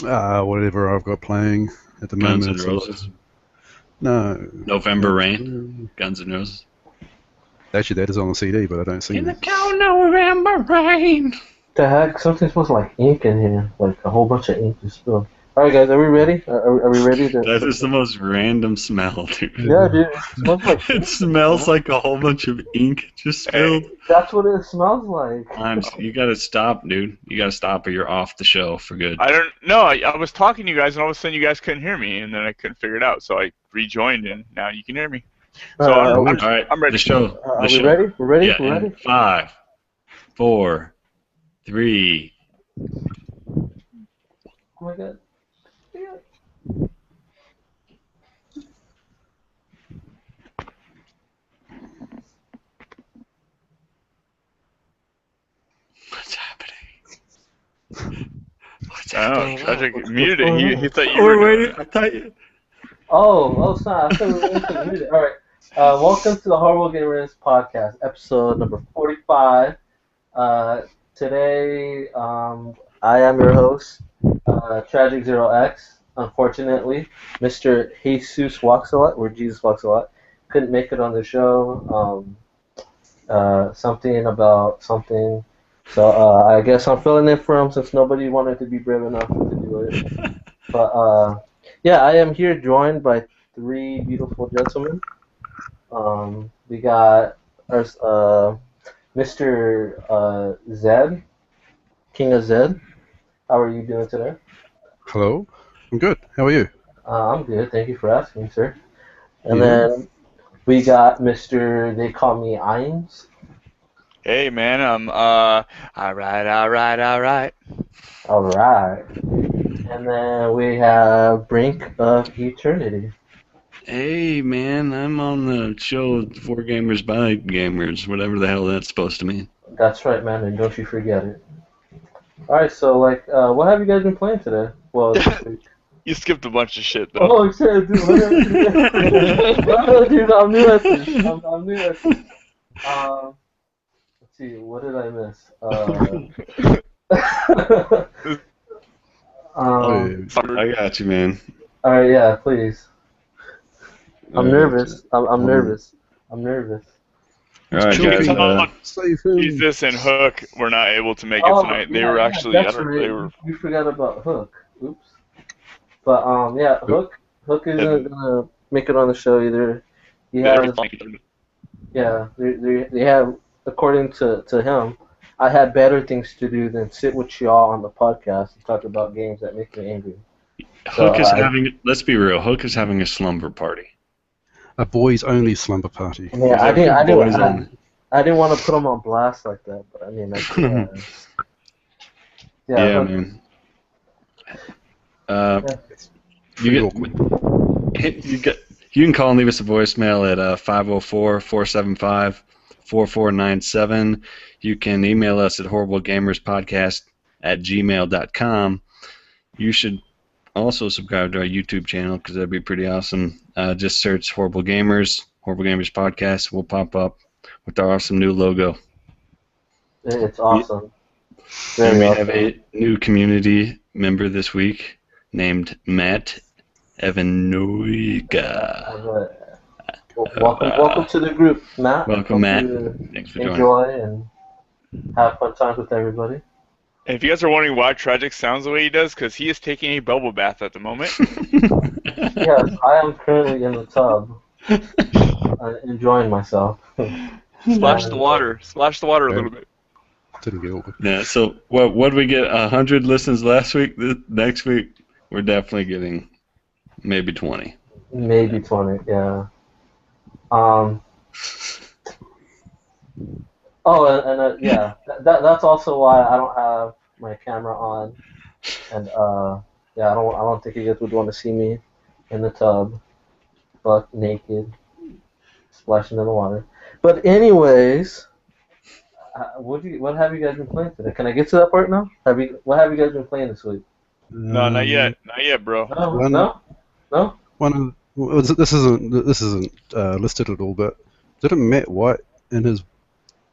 Whatever I've got playing at the moment.
Guns N' Roses.
No.
November Rain. Guns N' Roses.
Actually, that is on the CD, but I don't sing.
In the cold November rain.
The heck? Something smells like ink in here. Like a whole bunch of ink just spilled. Alright, guys, are we ready? Are we ready to...
That is the most random smell, dude.
Yeah, dude. It smells like...
It smells like a whole bunch of ink just spilled.
That's what it smells like.
You gotta stop, dude. You gotta stop or you're off the show for good.
I don't know. I was talking to you guys, and all of a sudden you guys couldn't hear me, and then I couldn't figure it out, so I rejoined, and now you can hear me. So
all right,
I'm ready.
The show.
Are we ready? We're ready?
Yeah,
We're ready?
5, 4, 3.
Oh my god.
What's happening?
Oh, Tragic muted it. He thought you
We're
were
waiting. I thought you.
Oh, sorry. I thought we were waiting for the music. All right. Welcome to the Horrible Gamerz podcast, episode number 45. Today, I am your host, Tragic Zero X. Unfortunately, Mr. Jesus Walks a Lot, or Jesus Walks a Lot, couldn't make it on the show. Something about something. So I guess I'm filling in for him since nobody wanted to be brave enough to do it. But yeah, I am here joined by three beautiful gentlemen. We got our, Mr. Zed, King of Zed. How are you doing today?
Hello. I'm good. How are you?
I'm good. Thank you for asking, sir. And
Yeah.
then we got Mr. They Call Me Iams.
Hey, man, all right.
All right. And then we have Brink of Eternity.
Hey, man, I'm on the show For Gamers by Gamers, whatever the hell that's supposed to mean.
That's right, man, and don't you forget it. Alright, so, what have you guys been playing today? Well, this week.
You skipped a bunch of shit, though.
Oh, shit, dude, what have you been dude, I'm new at this. I'm new at this. Let's see, what did I miss?
I got you, man.
Alright, yeah, please. I'm
Alright.
nervous. I'm nervous. I'm nervous.
All right,
Choking.
guys.
Save him.
Jesus and Hook were not able to make it tonight. They were actually,
that's right.
they were.
You forgot about Hook. Oops. But yeah, Hook isn't gonna make it on the show either. He has, yeah, they have, according to him, I had better things to do than sit with y'all on the podcast and talk about games that make me angry.
Hook is having. Let's be real. Hook is having a slumber party.
A boys only slumber party.
Yeah, I
Boys
didn't
only.
I didn't want to put him on blast like that, but I mean,
Yeah,
Hook,
man.
Yeah.
You can call and leave us a voicemail at 504-475-4497. You can email us at horriblegamerspodcast@gmail.com. You should also subscribe to our YouTube channel because that'd be pretty awesome. Just search Horrible Gamers Podcast. Will pop up with our awesome new logo.
it's awesome.
And we
Very
have a new community member this week named Matt Evanoiga.
Welcome to the group, Matt.
Welcome, Matt. Thanks for joining.
Enjoy and have fun times with everybody.
And if you guys are wondering why Tragic sounds the way he does, because he is taking a bubble bath at the moment.
Yes, I am currently in the tub, enjoying myself.
Splash the water a little bit.
Didn't get over.
Yeah, so what did we get? 100 listens last week? Next week, we're definitely getting maybe 20.
Maybe 20, yeah. Yeah, that's also why I don't have my camera on, and yeah, I don't think you guys would want to see me in the tub, buck naked, splashing in the water. But anyways, what have you guys been playing today? Can I get to that part now? What have you guys been playing this week?
No, not yet, bro.
No.
This isn't listed at all, but didn't Matt White and his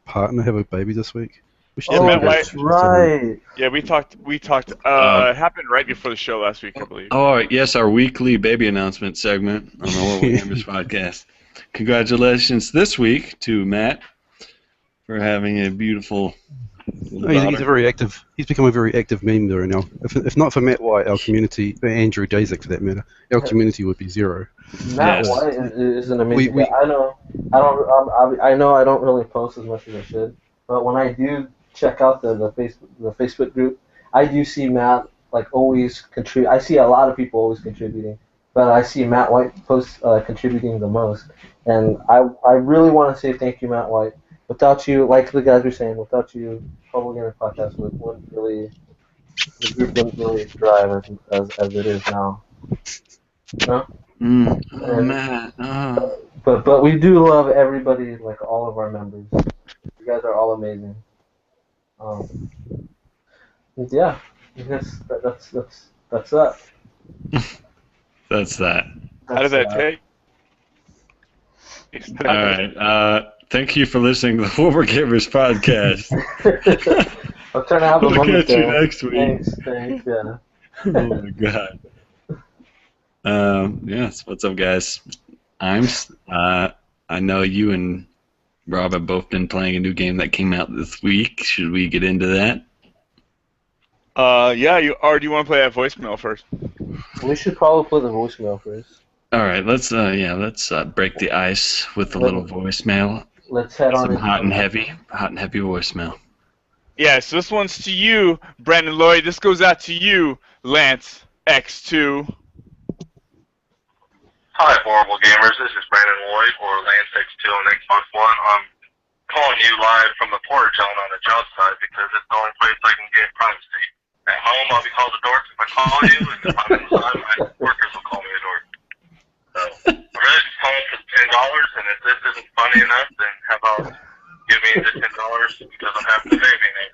partner have a baby this week?
Yeah, Matt White.
That's right.
Yeah, we talked. It happened right before the show last week, I believe.
Oh, yes, our weekly baby announcement segment on the Horrible Gamers podcast. Congratulations this week to Matt for having a beautiful
No, he's a very active. He's become a very active meme there now. If not for Matt White, our community, Andrew Dazek for that matter, our community would be zero.
Matt
Yes.
White is an amazing guy. I know I don't really post as much as I should, but when I do check out the Facebook group, I do see Matt always contribute. I see a lot of people always contributing, but I see Matt White contributing the most, and I really want to say thank you, Matt White. Without you, like the guys were saying, without you, Horrible Gamer Podcast the group wouldn't really thrive as it is now. No?
Matt.
But we do love everybody, all of our members. You guys are all amazing. Yeah. Yes, that's that.
That's that.
How does that take?
All right. Thank you for listening to the Former Gamers podcast.
I'm trying to have a
We'll
moment
catch you
there.
next week.
Thanks, yeah.
Oh my god. Yes. What's up, guys? I know you and Rob have both been playing a new game that came out this week. Should we get into that?
Yeah. Or do you want to play that voicemail first?
We should probably play the voicemail first.
All right. Let's break the ice with a little voicemail.
Let's head on.
Some hot and heavy voicemail.
Yeah, so this one's to you, Brandon Lloyd. This goes out to you, Lance X2.
Hi, Horrible Gamers. This is Brandon Lloyd, or Lance X2 on Xbox One. I'm calling you live from the porta john on the job site because it's the only place I can get privacy. At home, I'll be called a dork if I call you, and if I'm inside, my workers will call me a dork. So, I'm really just calling for the $10, and if this isn't funny enough, then how about give me the $10 because I'm having a baby name.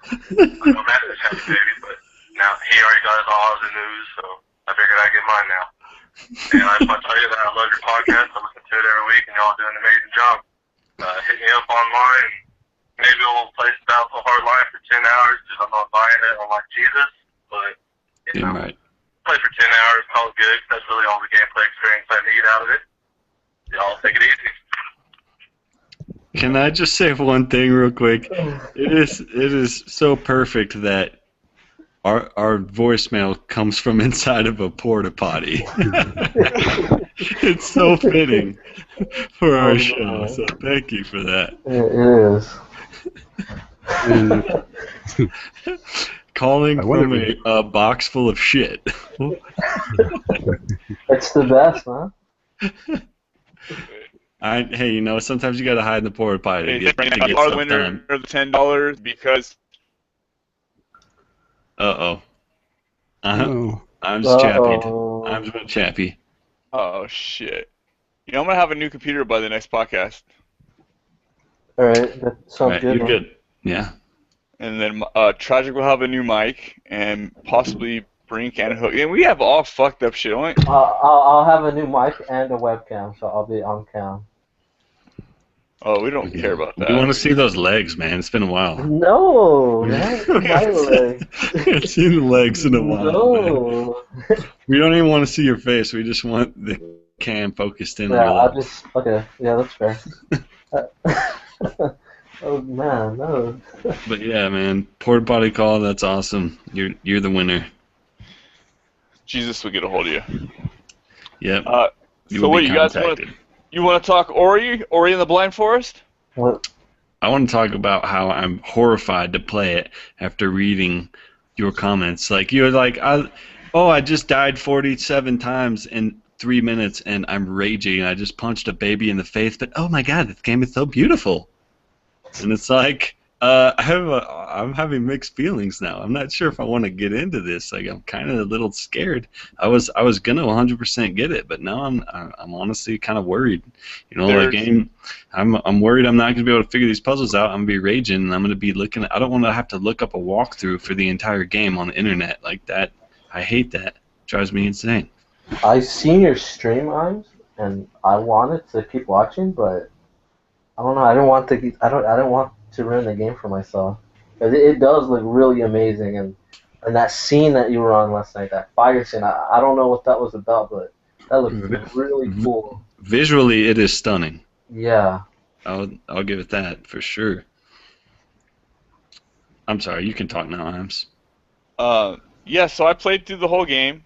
I know Matt is having a baby, but now he already got his Oz and news, so I figured I'd get mine now. And I just want to tell you that I love your podcast. I listen to it every week, and y'all do an amazing job. Hit me up online. Maybe we'll play Battlefield Hardline for 10 hours because I'm not buying it. I'm like Jesus, but you know,
Right.
play for 10 hours, call it good. That's really all the gameplay experience I need out of it. Y'all take it easy.
Can I just say one thing real quick? It is so perfect that our voicemail comes from inside of a porta potty. It's so fitting for our show. So thank you for that.
It is.
Calling from a box full of shit.
It's the best, huh?
Hey, you know, sometimes you gotta hide in the porta potty to get
Brandon, you are the winner of the $10 because.
Uh-oh.
Oh.
I'm just chappy. I'm just chappy.
Oh shit! You know I'm gonna have a new computer by the next podcast.
All right, that sounds good.
You're good. Yeah.
And then Tragic will have a new mic, and possibly Brink and Hook. And we have all fucked up shit.
I'll have a new mic and a webcam, so I'll be on cam.
Oh, we don't care about that.
We want to see those legs, man. It's been a while.
No, that's my legs.
I haven't seen the legs in a while.
No.
We don't even want to see your face. We just want the cam focused in
Yeah,
on your legs.
okay, yeah, that's fair. Oh man, no.
But yeah, man, porta potty call. That's awesome. You're the winner.
Jesus will get a hold of you.
Yep.
So what, you guys want to talk Ori in the Blind Forest?
What?
I want to talk about how I'm horrified to play it after reading your comments. Like, you're like, I just died 47 times in 3 minutes and I'm raging. I just punched a baby in the face, but oh my god, this game is so beautiful. And it's like, I'm having mixed feelings now. I'm not sure if I want to get into this. Like, I'm kind of a little scared. I was gonna 100% get it, but now I'm honestly kind of worried. You know, like game, I'm worried I'm not gonna be able to figure these puzzles out. I'm gonna be raging, and I'm gonna be looking. I don't want to have to look up a walkthrough for the entire game on the internet like that. I hate that. It drives me insane.
I've seen your stream, Imes, and I wanted to keep watching, but I don't know. I don't want to ruin the game for myself. Because it does look really amazing, and that scene that you were on last night, that fire scene, I don't know what that was about, but that looked really cool.
Visually, it is stunning.
Yeah.
I'll give it that for sure. I'm sorry, you can talk now, Imes.
Yeah, so I played through the whole game.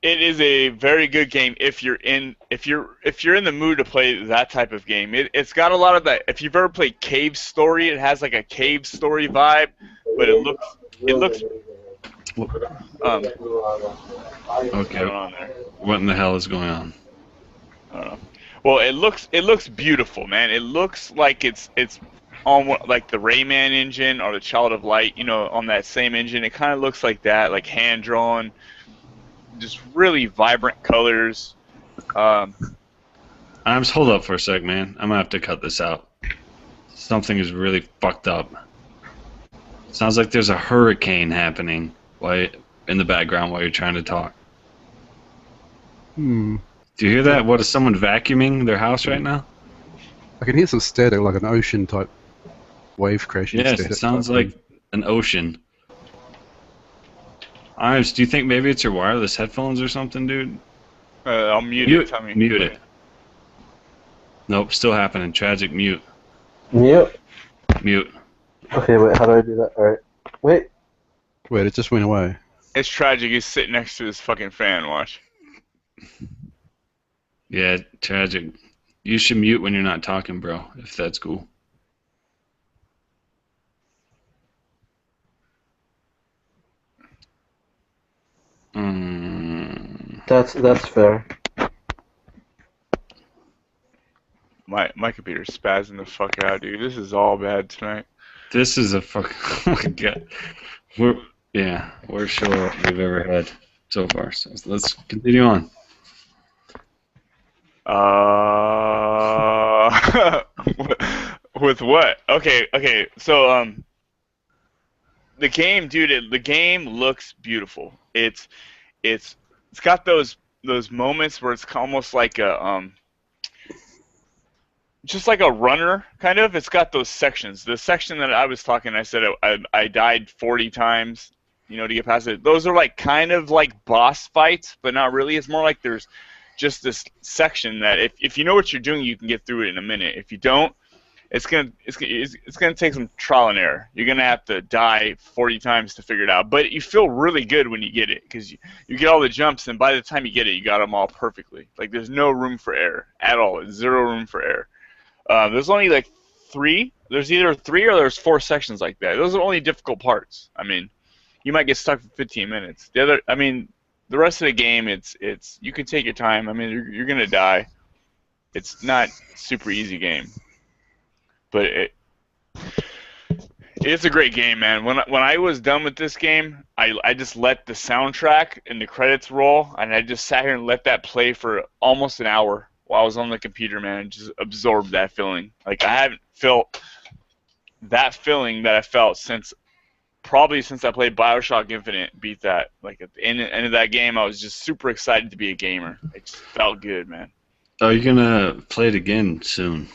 It is a very good game if you're in the mood to play that type of game. It's got a lot of that. If you've ever played Cave Story, it has like a Cave Story vibe, but it looks.
Okay. What in the hell is going on?
I don't know. Well, it looks beautiful, man. It looks like it's on like the Rayman engine or the Child of Light, you know, on that same engine. It kind of looks like that, like hand drawn. Just really vibrant colors.
Hold up for a sec, man. I'm gonna have to cut this out. Something is really fucked up. Sounds like there's a hurricane happening in the background while you're trying to talk.
Hmm.
Do you hear that? What, is someone vacuuming their house right now?
I can hear some static, like an ocean type wave crashing.
Yes,
static
it sounds
type
like
thing.
an ocean. Ives, do you think maybe it's your wireless headphones or something, dude?
I'll mute it. Tell me.
Mute it. Nope, still happening. Tragic mute.
Mute.
Mute.
Okay, wait. How do I do that? All right. Wait.
Wait, it just went away.
It's tragic. He's sitting next to his fucking fan. Watch.
Yeah, tragic. You should mute when you're not talking, bro, if that's cool.
That's fair.
My computer's spazzing the fuck out, dude. This is all bad tonight.
This is a fucking. Oh my god. Worst show we've ever had so far. So let's continue on.
With what? Okay. So the game, dude. The game looks beautiful. It's got those moments where it's almost like a just like a runner, kind of. It's got those sections. The section that I was talking, I said I died 40 times, to get past it. Those are like kind of like boss fights, but not really. It's more like there's just this section that if you know what you're doing, you can get through it in a minute. If you don't, it's gonna take some trial and error. You're gonna have to die 40 times to figure it out. But you feel really good when you get it, because you get all the jumps, and by the time you get it, you got them all perfectly. Like there's no room for error at all. It's zero room for error. There's only like 3. There's either 3 or there's 4 sections like that. Those are only difficult parts. I mean, you might get stuck for 15 minutes. The rest of the game, it's you can take your time. I mean, you're gonna die. It's not super easy game, but it's a great game, man. When I was done with this game, I just let the soundtrack and the credits roll, and I just sat here and let that play for almost an hour while I was on the computer, man, and just absorbed that feeling. Like I haven't felt that feeling that I felt since I played BioShock Infinite. Beat that. Like at the end of that game, I was just super excited to be a gamer. It just felt good, man.
Are you gonna play it again soon?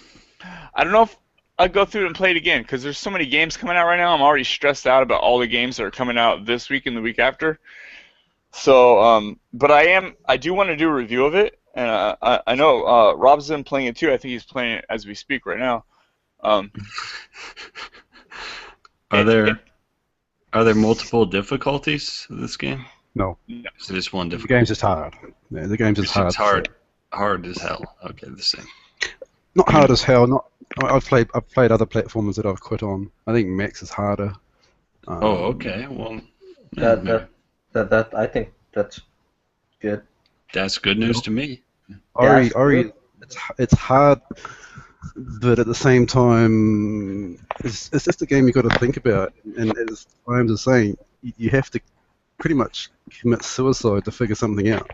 I don't know if I'll go through it and play it again, because there's so many games coming out right now. I'm already stressed out about all the games that are coming out this week and the week after. So, but I do want to do a review of it, and I know Rob's been playing it too. I think he's playing it as we speak right now.
Are there multiple difficulties in this game?
No.
Is it just one
The
difficulty?
game's just hard. Yeah, the game's just hard.
It's hard as hell. Okay, the same.
Not hard as hell. I've played other platformers that I've quit on. I think Max is harder.
Okay. Well,
That I think that's good.
that's good news to me.
Ori, it's hard, but at the same time, it's just a game you've got to think about. And as Iams is saying, you have to pretty much commit suicide to figure something out.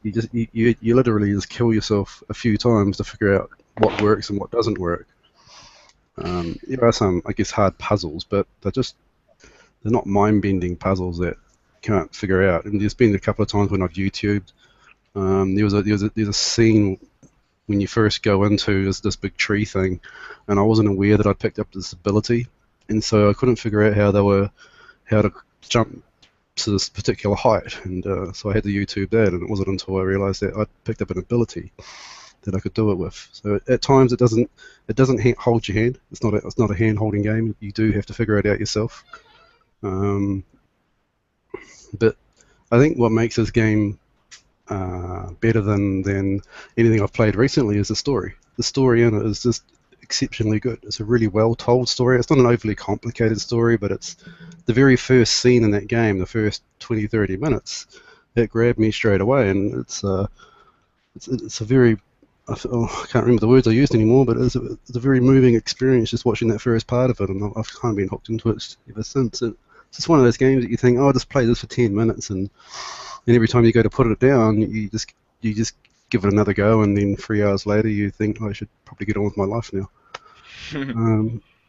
You literally just kill yourself a few times to figure out what works and what doesn't work. There are some, I guess, hard puzzles, but they're not mind-bending puzzles that you can't figure out. And there's been a couple of times when I've YouTubed. There's a scene when you first go into this big tree thing, and I wasn't aware that I'd picked up this ability, and so I couldn't figure out how to jump to this particular height, and so I had to YouTube that, and it wasn't until I realised that I'd picked up an ability that I could do it with. So at times it doesn't hold your hand. It's not a hand holding game. You do have to figure it out yourself. But I think what makes this game better than anything I've played recently is the story. The story in it is just exceptionally good. It's a really well told story. It's not an overly complicated story, but it's the very first scene in that game, the first 20-30 minutes, it grabbed me straight away, and it's a very I can't remember the words I used anymore, but it's a very moving experience just watching that first part of it, and I've kind of been hooked into it ever since. It's just one of those games that you think, oh, I'll just play this for 10 minutes, and every time you go to put it down, you just give it another go, and then 3 hours later you think, oh, I should probably get on with my life now.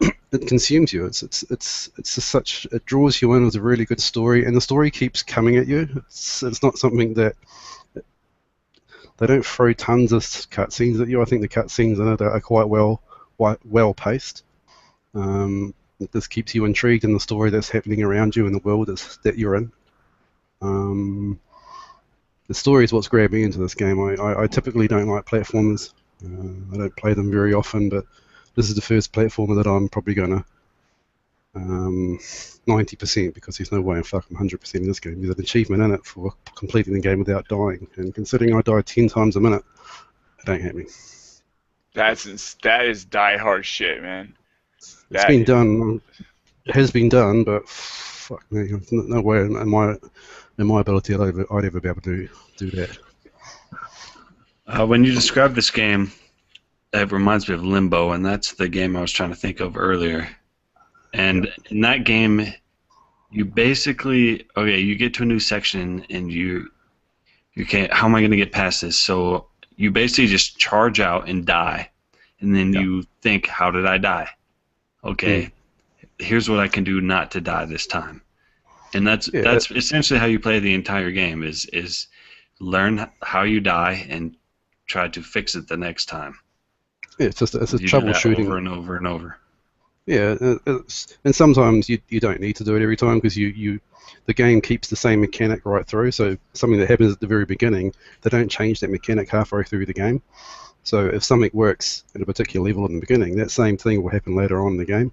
it consumes you. It's such, it draws you in with a really good story, and the story keeps coming at you. It's not something that they don't throw tons of cutscenes at you. I think the cutscenes in it are quite well paced. This keeps you intrigued in the story that's happening around you in the world that you're in. The story is what's grabbed me into this game. I typically don't like platformers. I don't play them very often, but this is the first platformer that I'm probably going to 90%, because there's no way I'm fucking 100% in this game. There's an achievement in it for completing the game without dying, and considering I die 10 times a minute, it ain't happening.
That is die-hard shit, man.
It's been done. It has been done, but fuck me, no way in my ability I'd ever be able to do that.
When you describe this game, it reminds me of Limbo, and that's the game I was trying to think of earlier. And in that game, you basically, you get to a new section, and you can't, how am I going to get past this? So you basically just charge out and die, and then you think, how did I die? Okay, here's what I can do not to die this time. And that's essentially how you play the entire game, is learn how you die and try to fix it the next time.
Yeah, it's a troubleshooting
over and over and over.
Yeah, and sometimes you don't need to do it every time, because the game keeps the same mechanic right through. So something that happens at the very beginning, they don't change that mechanic halfway through the game. So if something works at a particular level in the beginning, that same thing will happen later on in the game.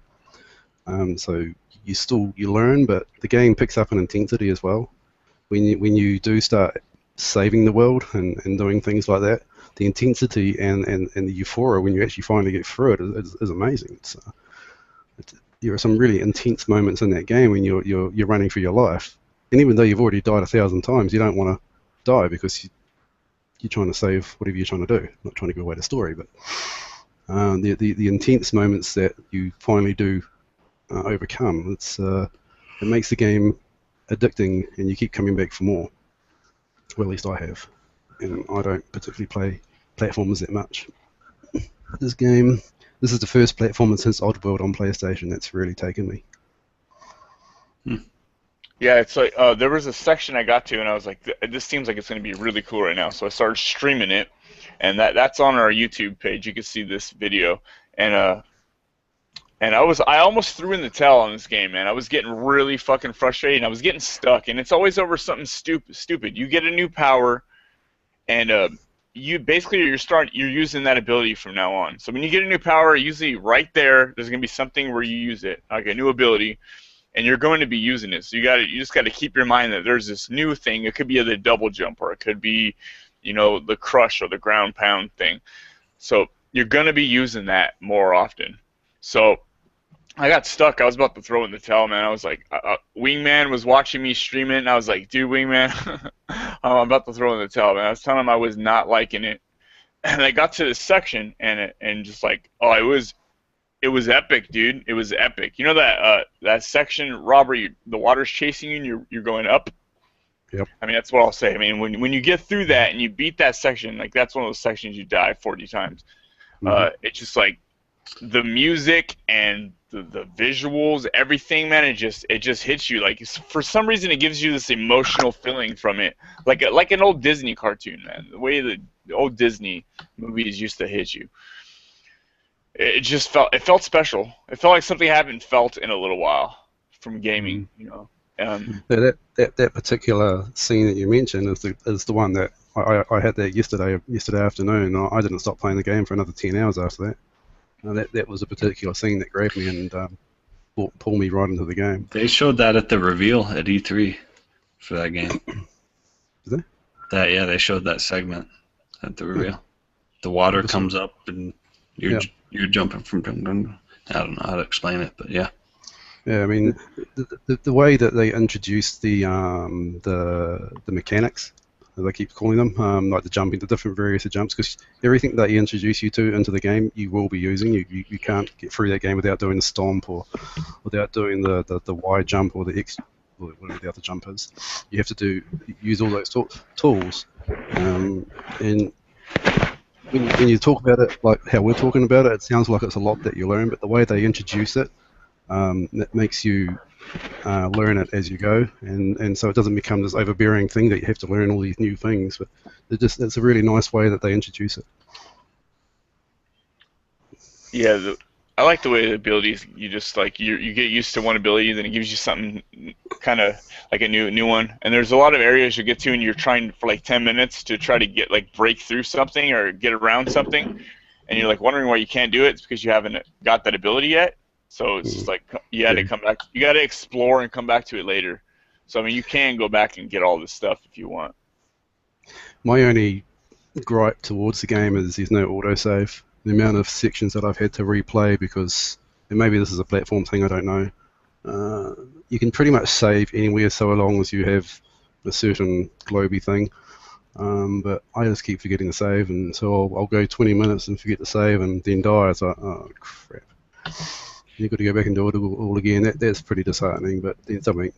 So you learn, but the game picks up an intensity as well. When you do start saving the world and doing things like that, the intensity and the euphoria when you actually finally get through it is amazing. There are some really intense moments in that game when you're running for your life, and even though you've already died 1,000 times, you don't want to die, because you're trying to save whatever you're trying to do. I'm not trying to give away the story, but the intense moments that you finally do overcome, it makes the game addicting, and you keep coming back for more. Well, at least I have, and I don't particularly play platformers that much. This is the first platformer since Oddworld on PlayStation that's really taken me.
Yeah, it's like there was a section I got to, and I was like, this seems like it's going to be really cool right now. So I started streaming it, and that's on our YouTube page. You can see this video, and I almost threw in the towel on this game, man. I was getting really fucking frustrated, and I was getting stuck, and it's always over something stupid. You get a new power, and you're using that ability from now on. So when you get a new power, usually right there's going to be something where you use it, like a new ability, and you're going to be using it. So you just got to keep your mind that there's this new thing. It could be the double jump, or it could be, the crush or the ground pound thing. So you're going to be using that more often. So I got stuck. I was about to throw in the towel, man. I was like, Wingman was watching me stream it, and I was like, dude, Wingman, I'm about to throw in the towel, man. I was telling him I was not liking it. And I got to this section, and just like, it was epic, dude. It was epic. You know that section, Robert, the water's chasing you, and you're going up?
Yep.
I mean, that's what I'll say. I mean, when you get through that and you beat that section, like, that's one of those sections you die 40 times. It's just like the music and the visuals, everything, man, it just hits you. Like, for some reason, it gives you this emotional feeling from it, like an old Disney cartoon, man. The way the old Disney movies used to hit you. It felt special. It felt like something I haven't felt in a little while from gaming,
That particular scene that you mentioned is the one that I had that yesterday afternoon. I didn't stop playing the game for another 10 hours after that. That was a particular scene that grabbed me and pulled me right into the game.
They showed that at the reveal at E3 for that game.
Did they?
They showed that segment at the reveal. The water comes up and you're jumping from. I don't know how to explain it, but yeah.
Yeah, I mean, the way that they introduced the mechanics, as I keep calling them, like the jumping, the different various jumps, because everything that you introduce you to into the game, you will be using. You can't get through that game without doing the stomp or without doing the wide jump or the X, whatever the other jump is. You have to use all those tools, and when you talk about it like how we're talking about it, it sounds like it's a lot that you learn, but the way they introduce it, that makes you learn it as you go, and so it doesn't become this overbearing thing that you have to learn all these new things. But it's a really nice way that they introduce it.
Yeah, I like the way the abilities, you just like you get used to one ability, then it gives you something kind of like a new one. And there's a lot of areas you get to, and you're trying for like 10 minutes to try to get like break through something or get around something, and you're like wondering why you can't do it. It's because you haven't got that ability yet. So it's just like you got to come back. You got to explore and come back to it later. So I mean, you can go back and get all this stuff if you want.
My only gripe towards the game is there's no autosave. The amount of sections that I've had to replay because, and maybe this is a platform thing, I don't know. You can pretty much save anywhere so long as you have a certain globy thing. But I just keep forgetting to save, and so I'll go 20 minutes and forget to save and then die. It's like, oh crap. You've got to go back and do it all again. That's pretty disheartening, but then something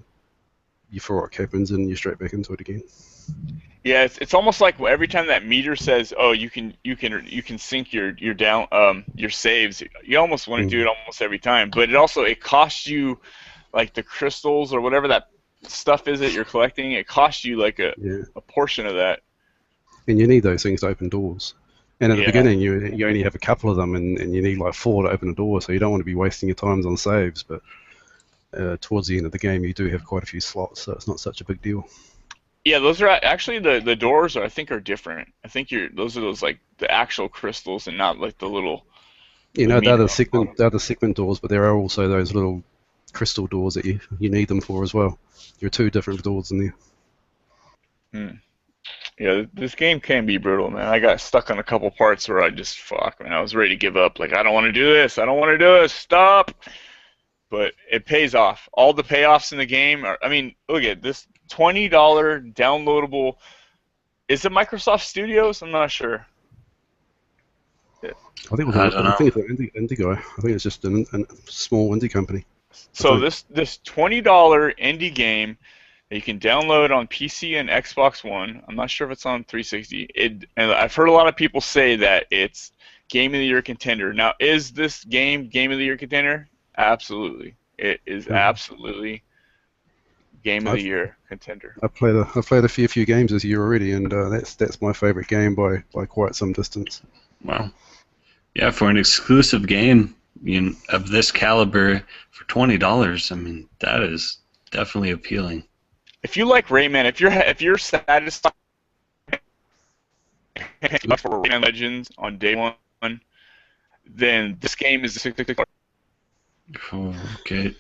euphoric happens and you're straight back into it again.
Yeah, it's almost like every time that meter says, "Oh, you can sync your your saves." You almost want to do it almost every time, but it costs you like the crystals or whatever that stuff is that you're collecting. It costs you like a portion of that.
And you need those things to open doors. And at the beginning, you only have a couple of them, and you need like 4 to open a door, so you don't want to be wasting your times on saves. But towards the end of the game, you do have quite a few slots, so it's not such a big deal.
Yeah, those are actually the doors. I think are different. I think those are like the actual crystals and not like the little.
They're the segment doors, but there are also those little crystal doors that you need them for as well. There are 2 different doors in there.
Yeah, this game can be brutal, man. I got stuck on a couple parts where I just man. I was ready to give up. Like, I don't want to do this. I don't want to do this. Stop. But it pays off. All the payoffs in the game are. I mean, look at this $20 downloadable. Is it Microsoft Studios? I'm not sure.
I think it's an indie guy. I think it's just a small indie company.
So this $20 indie game that you can download on PC and Xbox One. I'm not sure if it's on 360. And I've heard a lot of people say that it's Game of the Year contender. Now, is this game of the Year contender? Absolutely. It is absolutely Game of the Year contender.
I've played a fair few games this year already, and that's my favorite game by quite some distance.
Wow. Yeah, for an exclusive game of this caliber for $20, I mean, that is definitely appealing.
If you like Rayman, if you're satisfied for Rayman Legends on day one, then this game is $66.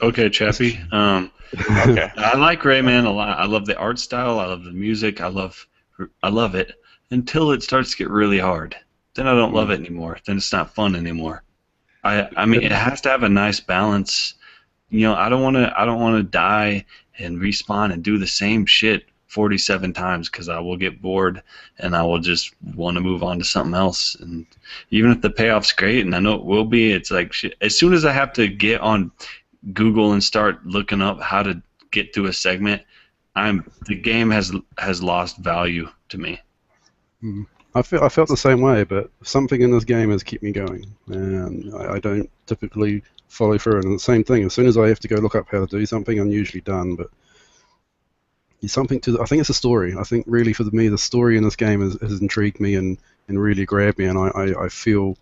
Okay, Chappie.
Okay.
I like Rayman a lot. I love the art style. I love the music. I love it until it starts to get really hard. Then I don't love it anymore. Then it's not fun anymore. I mean, it has to have a nice balance. I don't want to die and respawn and do the same shit 47 times because I will get bored and I will just want to move on to something else. And even if the payoff's great, and I know it will be, it's like shit. As soon as I have to get on Google and start looking up how to get through a segment, the game has lost value to me.
I felt the same way, but something in this game has kept me going, and I don't typically follow through. And the same thing, as soon as I have to go look up how to do something, I'm usually done. But it's something I think it's a story. I think really for me, the story in this game has intrigued me and really grabbed me, and I feel,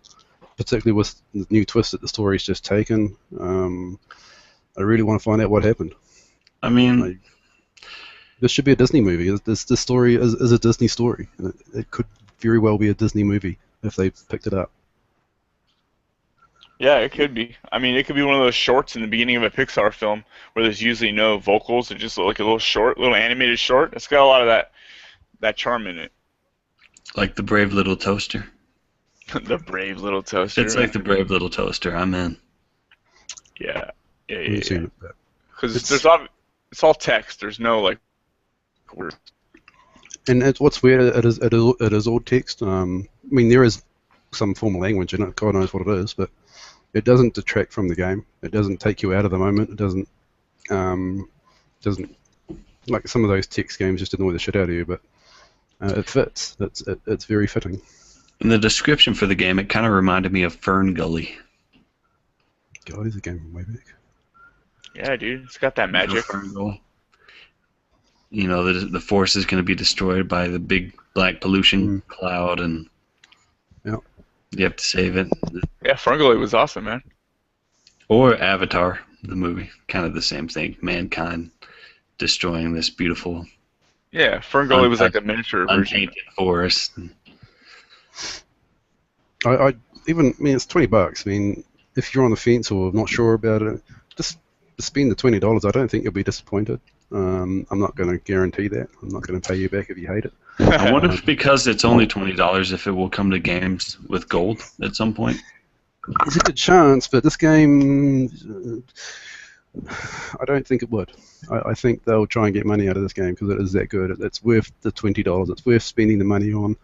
particularly with the new twist that the story's just taken, I really want to find out what happened.
I mean,
this should be a Disney movie. This story is a Disney story. It could very well be a Disney movie if they picked it up.
Yeah, it could be. I mean, it could be one of those shorts in the beginning of a Pixar film where there's usually no vocals. It's just like a little animated short. It's got a lot of that charm in it.
Like the Brave Little Toaster.
The Brave Little Toaster.
It's like the Brave Little Toaster. I'm in.
Yeah. Because it's all text. There's no like words.
And what's weird, it is all text. I mean, there is some form of language in it. God knows what it is, but it doesn't detract from the game. It doesn't take you out of the moment. It doesn't like some of those text games just annoy the shit out of you. But it fits. It's very fitting.
In the description for the game, it kind of reminded me of Fern Gully.
God, he's a game from way back.
Yeah, dude, it's got that magic.
Fern Gully. You know, the forest is going to be destroyed by the big black pollution cloud, and
Yep.
you have to save it.
Yeah, Ferngully was awesome, man.
Or Avatar, the movie, kind of the same thing. Mankind destroying this beautiful,
Yeah, Ferngully was like a miniature version.
untainted forest.
I mean, it's $20. I mean, if you're on the fence or not sure about it, just spend the $20. I don't think you'll be disappointed. I'm not going to guarantee that. I'm not going to pay you back if you hate it.
I wonder if because it's only $20, if it will come to games with gold at some point.
There's a good chance, but this game, I don't think it would. I think they'll try and get money out of this game because it is that good. It's worth the $20. It's worth spending the money on.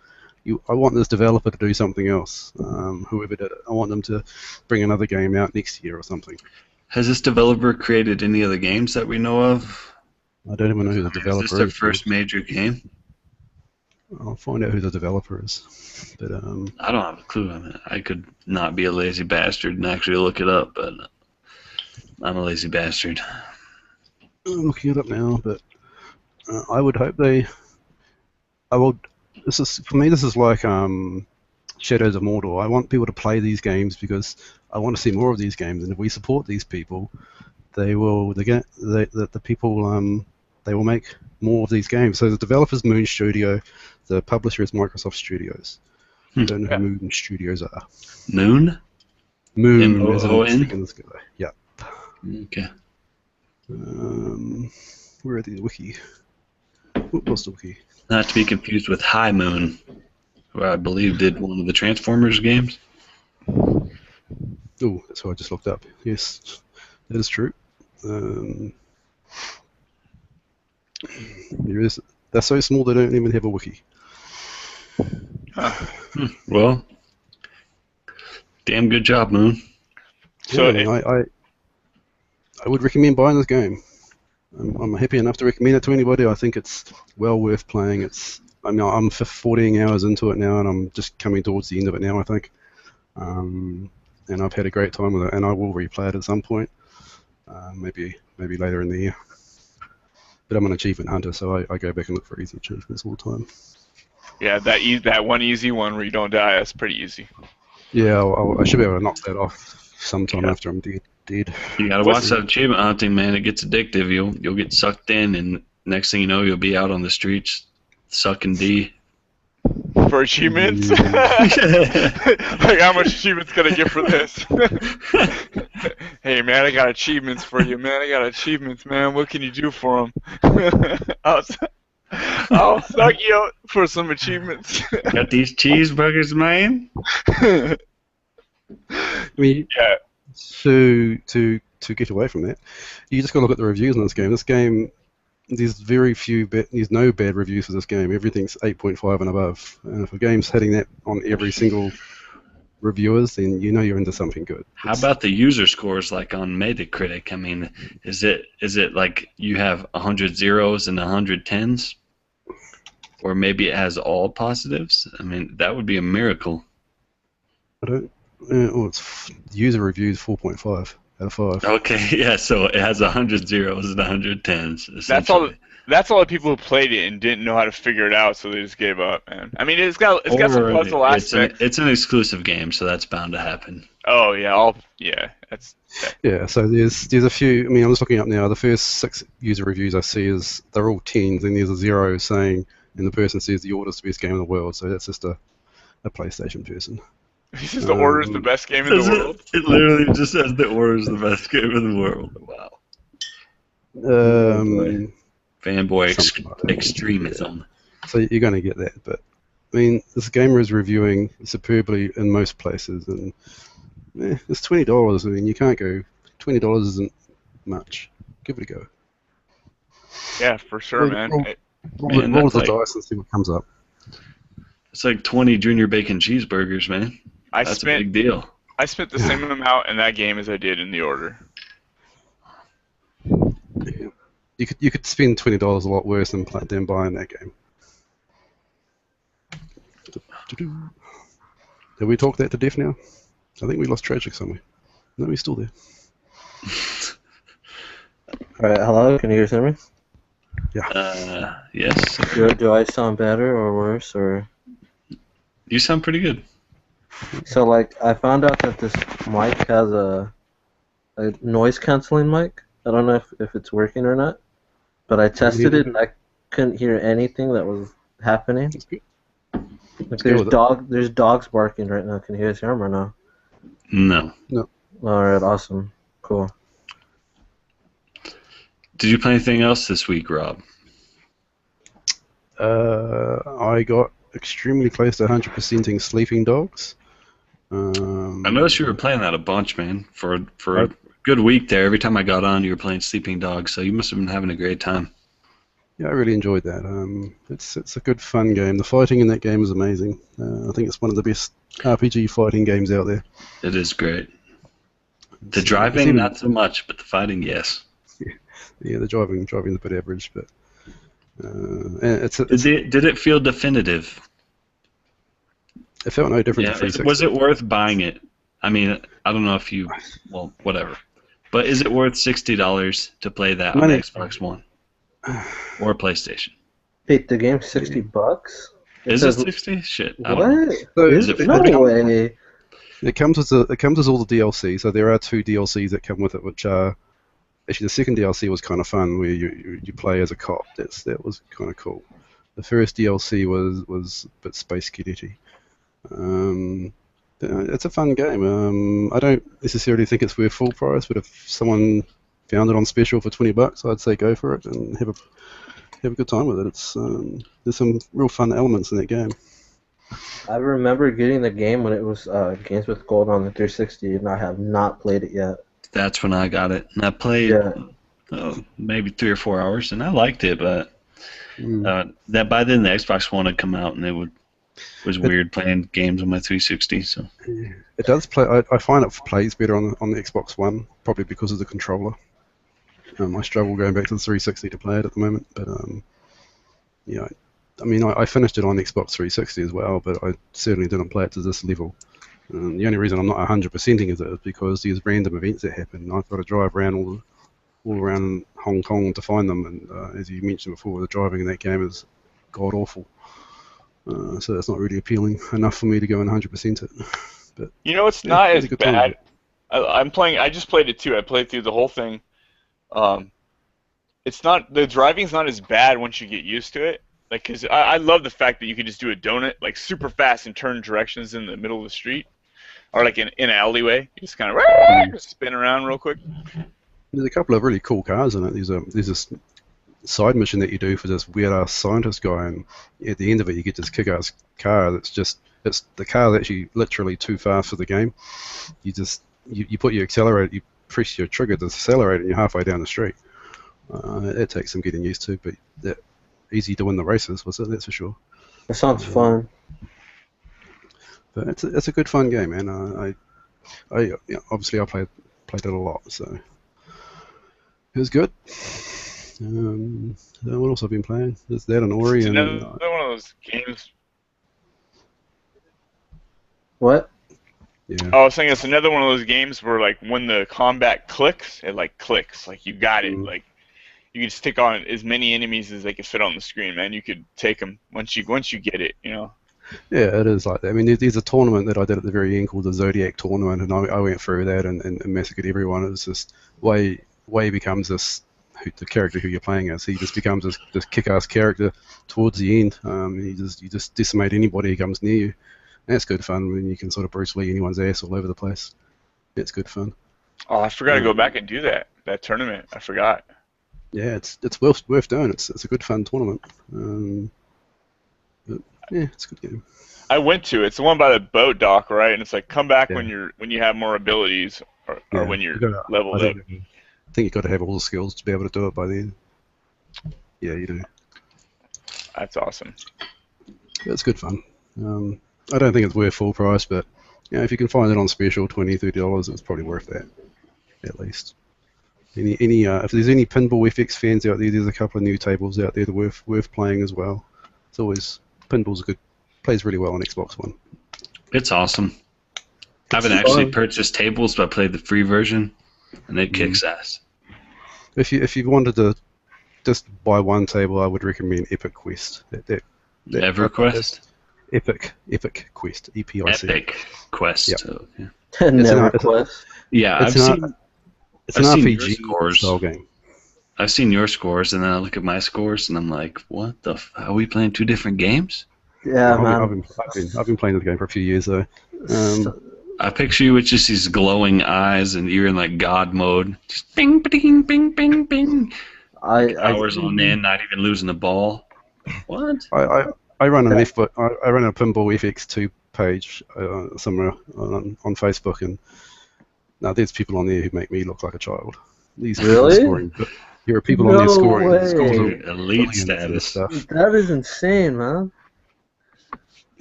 I want this developer to do something else, whoever did it. I want them to bring another game out next year or something.
Has this developer created any other games that we know of?
I don't even know who the developer is.
Is this their first major game?
I'll find out who the developer is. But
I don't have a clue. I mean, I could not be a lazy bastard and actually look it up, but I'm a lazy bastard.
I'm looking it up now, but I would hope they. I will. This is for me. This is like Shadows of Mordor. I want people to play these games because I want to see more of these games, and if we support these people, they will. The people. They will make more of these games. So the developer's Moon Studio, the publisher is Microsoft Studios. I don't know who Moon Studios are.
Moon?
Moon is
M-O-O-N?
in the sky. Yeah.
Okay.
Where are the wiki? What was the wiki?
Not to be confused with High Moon, who I believe did one of the Transformers games.
Oh, that's what I just looked up. Yes, that is true. There is. They're so small they don't even have a wiki.
Well, damn good job, Moon.
So
yeah, I would recommend buying this game. I'm happy enough to recommend it to anybody. I think it's well worth playing. I'm 14 hours into it now, and I'm just coming towards the end of it now, I think. And I've had a great time with it, and I will replay it at some point. Maybe later in the year. But I'm an achievement hunter, so I go back and look for easy achievements all the time.
yeah, that one easy one where you don't die, that's pretty easy.
Yeah, I should be able to knock that off sometime after I'm dead.
You gotta watch that achievement hunting, man. It gets addictive. You'll get sucked in, and next thing you know, you'll be out on the streets sucking D.
For achievements? Like, how much achievements can I get for this? Hey, man, I got achievements for you, man. I got achievements, man. What can you do for them? I'll suck you out for some achievements.
Got these cheeseburgers, man.
I mean,
Yeah.
to get away from that, you just got to look at the reviews on this game. This game, there's there's no bad reviews for this game. Everything's 8.5 and above. And if a game's hitting that on every single reviewers, then you know you're into something good.
How about the user scores, like on Metacritic? I mean, is it like you have 100 zeros and 100 tens? Or maybe it has all positives? I mean, that would be a miracle.
I don't. It's user reviews 4.5 out of 5.
Okay, yeah, so it has 100 zeros and 100 tens.
That's all the people who played it and didn't know how to figure it out, so they just gave up, man. I mean, it's got some puzzle aspects.
It's an exclusive game, so that's bound to happen.
Oh yeah,
Yeah, so there's a few. I mean, I'm just looking up now. The first 6 user reviews I see they're all 10s, and there's a 0 saying, and the person says the Order's the best game in the world. So that's just a PlayStation person.
He says the Order is the best game in the world.
It literally just says the Order is the best game in the world. Wow. Fanboy extremism.
Yeah. So you're going to get that, but I mean, this gamer is reviewing superbly in most places, and it's $20. I mean, you can't go. $20 isn't much. Give it a go.
Yeah, for sure, man.
Roll the dice and see what comes up.
It's like 20 Junior Bacon cheeseburgers, man. That's a big deal.
I spent the same amount in that game as I did in the Order.
You could spend $20 a lot worse than buying that game. Have we talked that to death now? I think we lost Tragic somewhere. No, he's still there.
Alright, hello, can you guys hear me?
Yes.
Do I sound better or worse, or?
You sound pretty good.
So, like, I found out that this mic has a noise canceling mic. I don't know if it's working or not, but I tested it and I couldn't hear anything that was happening.
That's good.
Like, there's dogs barking right now. Can you guys hear them or no?
No.
Alright, awesome. Cool.
Did you play anything else this week, Rob?
I got extremely close to 100%ing Sleeping Dogs.
I noticed you were playing that a bunch, man. For a good week there, every time I got on, you were playing Sleeping Dogs, so you must have been having a great time.
Yeah, I really enjoyed that. It's a good, fun game. The fighting in that game is amazing. I think it's one of the best RPG fighting games out there.
It is great. The driving, not so much, but the fighting, yes.
Yeah, the driving's a bit average, but
did it feel definitive?
It felt no different to 360.
Was it worth buying it? I mean, I don't know if you, well, whatever. But is it worth $60 to play that on Xbox One or PlayStation?
Wait, the game's $60?
Is it 60? Shit. I don't know.
What?
Is it
No way.
It comes with all the DLC. So there are 2 DLCs that come with it, which are actually the second DLC was kind of fun, where you play as a cop. That was kind of cool. The first DLC was a bit space cadet-y. It's a fun game. I don't necessarily think it's worth full price, but if someone found it on special for $20, I'd say go for it and have a good time with it. It's there's some real fun elements in that game.
I remember getting the game when it was Games with Gold on the 360, and I have not played it yet.
That's when I got it, and I played maybe 3 or 4 hours, and I liked it, but that by then the Xbox One had come out, and it was weird playing games on my 360. So
it does play. I find it plays better on the Xbox One, probably because of the controller. I struggle going back to the 360 to play it at the moment, but yeah. I mean, I finished it on Xbox 360 as well, but I certainly didn't play it to this level. The only reason I'm not 100%ing it is because there's random events that happen. I've got to drive around all around Hong Kong to find them, and as you mentioned before, the driving in that game is god awful. So that's not really appealing enough for me to go and 100% it. But
you know, it's not as bad. I just played it too. I played through the whole thing. It's not, the driving's not as bad once you get used to it. Like, cause I love the fact that you can just do a donut like super fast and turn directions in the middle of the street, or like in an alleyway. You just kind of spin around real quick.
There's a couple of really cool cars in it. There's this side mission that you do for this weird-ass scientist guy, and at the end of it you get this kick-ass car it's the car that's actually literally too fast for the game. You put your accelerator, you press your trigger to accelerate, and you're halfway down the street. It takes some getting used to, but easy to win the races, was it? That's for sure.
That sounds fun.
But it's a good fun game, man. Obviously I played it a lot, so it was good. What else have I been playing? There's that and Ori.
It's
and
another one of those games.
What?
Yeah.
I was saying it's another one of those games where, like, when the combat clicks, it like clicks. Like, you got it. Like, you can just take on as many enemies as they can fit on the screen, man. You could take them once you get it, you know.
Yeah, it is like that. I mean, there's a tournament that I did at the very end called the Zodiac Tournament, and I went through that and massacred everyone. It was just Way becomes the character who you're playing as. He just becomes this kick-ass character towards the end. You just decimate anybody who comes near you. That's good fun when you can sort of Bruce Lee anyone's ass all over the place. It's good fun.
Oh, I forgot to go back and do that tournament. I forgot.
Yeah, it's worth doing. It's a good fun tournament. But yeah, it's a good game.
I went to it. It's the one by the boat dock, right? And it's like come back when you have more abilities or when you're leveled up.
I think you've got to have all the skills to be able to do it by then. Yeah, you do.
That's awesome.
It's good fun. I don't think it's worth full price, but if you can find it on special, $20, $30, it's probably worth that, at least. If there's any Pinball FX fans out there, there's a couple of new tables out there that are worth playing as well. It's always, Pinball's plays really well on Xbox One.
It's awesome. I haven't actually purchased tables, but I played the free version, and it kicks ass.
If you wanted to just buy one table, I would recommend Epic Quest.
EverQuest?
Epic Quest. EPIC.
Epic Quest.
Yep.
So, yeah.
NeverQuest.
Yeah, I've seen
RPG style game.
I've seen your scores, and then I look at my scores, and I'm like, what the are we playing two different games?
Yeah, man.
I've been playing the game for a few years, though.
I picture you with just these glowing eyes, and you're in like God mode. Just bing, bing, bing, bing, bing. Hours on end, not even losing the ball. What?
I run an I run a Pinball FX2 page somewhere on Facebook, and now there's people on there who make me look like a child. These people are scoring. There are people on there scoring scores
elite status.
Stuff.
That is insane, man.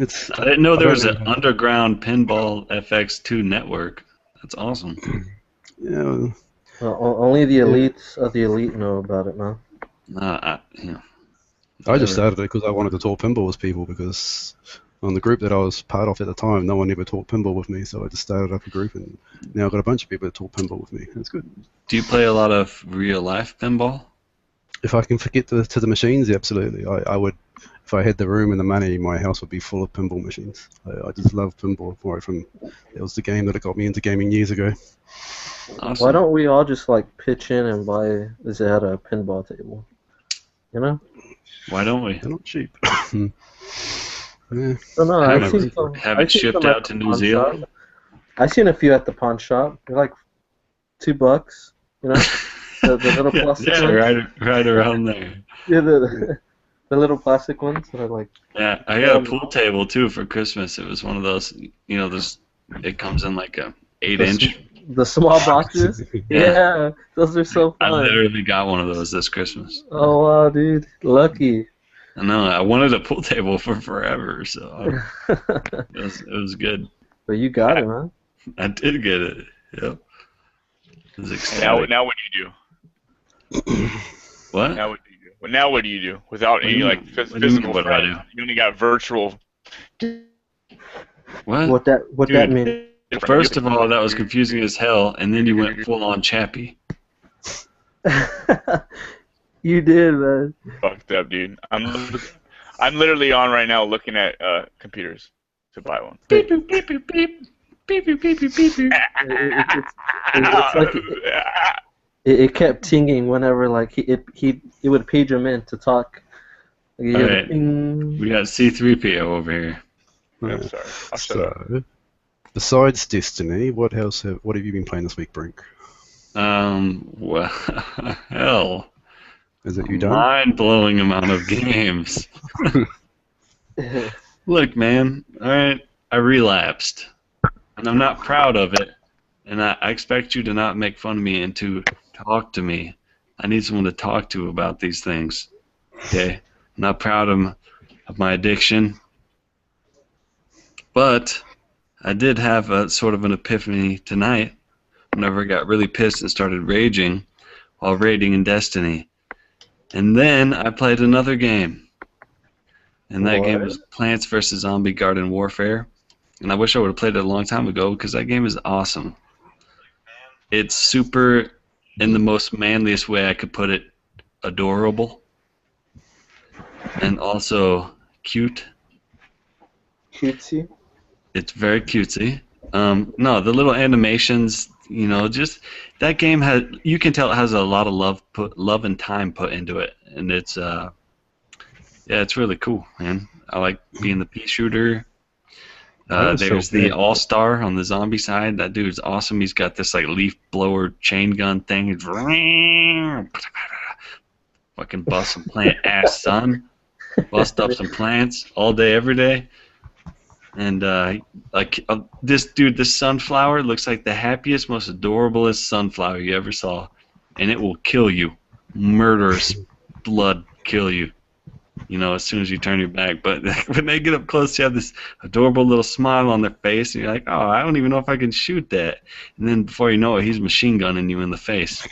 I didn't know there was an underground Pinball FX2 network. That's awesome.
Yeah.
Well, only the elites of the elite know about it, man.
I just started it because I wanted to talk pinball with people, because on the group that I was part of at the time, no one ever talked pinball with me, so I just started up a group, and now I've got a bunch of people that talk pinball with me. It's good.
Do you play a lot of real-life pinball?
If I can forget to the machines, absolutely. I would. If I had the room and the money, my house would be full of pinball machines. I just love pinball. It was the game that got me into gaming years ago.
Awesome.
Why don't we all just like pitch in and buy Zeta a pinball table? You know?
Why don't we?
They're not cheap.
Yeah. I don't know.
Have it shipped out to New Zealand?
I've seen a few at the pawn shop. They're like $2, you know? the little plastic ones.
Right around there.
Yeah, the little plastic ones that are like...
Yeah, I got a pool table too for Christmas. It was one of those, you know, it comes in like a 8-inch.
The small boxes? Yeah, those are so fun.
I literally got one of those this Christmas.
Oh, wow, dude. Lucky.
I know. I wanted a pool table for forever, so it was good.
But you got it, man.
I did get it. Yep. It was exciting.
Now what do you do?
What?
Now what do you do without any like physical
what
friends? You only got virtual.
What?
What that mean?
First of all, that was confusing as hell, and then you went full on Chappie.
You did, man.
Fucked up, dude. I'm literally on right now looking at computers to buy one.
Beep beep beep beep beep beep beep beep beep beep.
It's like it kept tinging whenever like it would page him in to talk. Like,
all right. We got C3PO over here.
I'm sorry. I'll shut up.
Besides Destiny, what have you been playing this week, Brink?
Well, hell.
Is it you done?
Mind-blowing amount of games. Look, man, alright, I relapsed. And I'm not proud of it. And I expect you to not make fun of me and to talk to me. I need someone to talk to about these things. Okay? I'm not proud of my addiction. But I did have a sort of an epiphany tonight whenever I got really pissed and started raging while raiding in Destiny. And then I played another game. And that game was Plants vs. Zombie Garden Warfare. And I wish I would have played it a long time ago because that game is awesome. It's super, in the most manliest way I could put it, adorable. And also cute.
Cutesy?
It's very cutesy. No, the little animations, you know, just that game has. You can tell it has a lot of love and time put into it, and it's yeah, it's really cool, man. I like being the pea shooter. There's the All-Star on the zombie side. That dude's awesome. He's got this like leaf blower chain gun thing. It's fucking bust some plant ass, son. Bust up some plants all day, every day. And this dude, this sunflower looks like the happiest, most adorablest sunflower you ever saw, and it will kill you, murderous blood kill you. You know, as soon as you turn your back. But when they get up close, you have this adorable little smile on their face, and you're like, oh, I don't even know if I can shoot that. And then before you know it, he's machine gunning you in the face.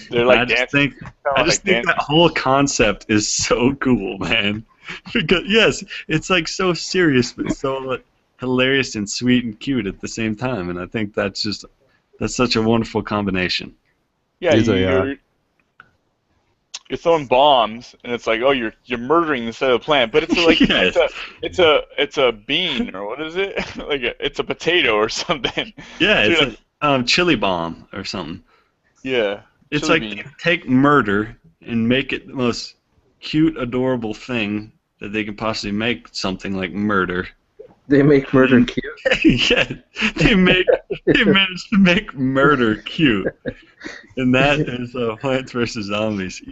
They're like
I just think that whole concept is so cool, man. Because yes, it's like so serious, but so hilarious and sweet and cute at the same time, and I think that's such a wonderful combination.
Yeah, you're throwing bombs, and it's like, oh, you're murdering the cell of the plant, but it's like
Yes.
it's a bean, or what is it? Like it's a potato or something.
Yeah, it's
Dude,
a chili bomb or something.
yeah.
It's
chili
like
bean.
take murder and make it the most cute, adorable thing that they can possibly make something like murder.
They make murder cute.
Yeah, they managed to make murder cute, and that is Plants vs Zombies.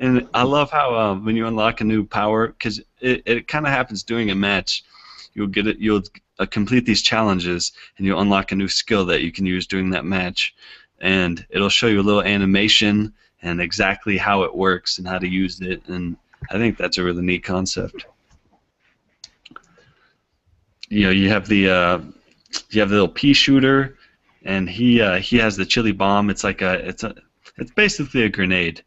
And I love how when you unlock a new power, because it kind of happens during a match, you'll complete these challenges, and you'll unlock a new skill that you can use during that match, and it'll show you a little animation and exactly how it works and how to use it, and I think that's a really neat concept. You know, you have the little pea shooter, and he has the chili bomb. It's basically a grenade.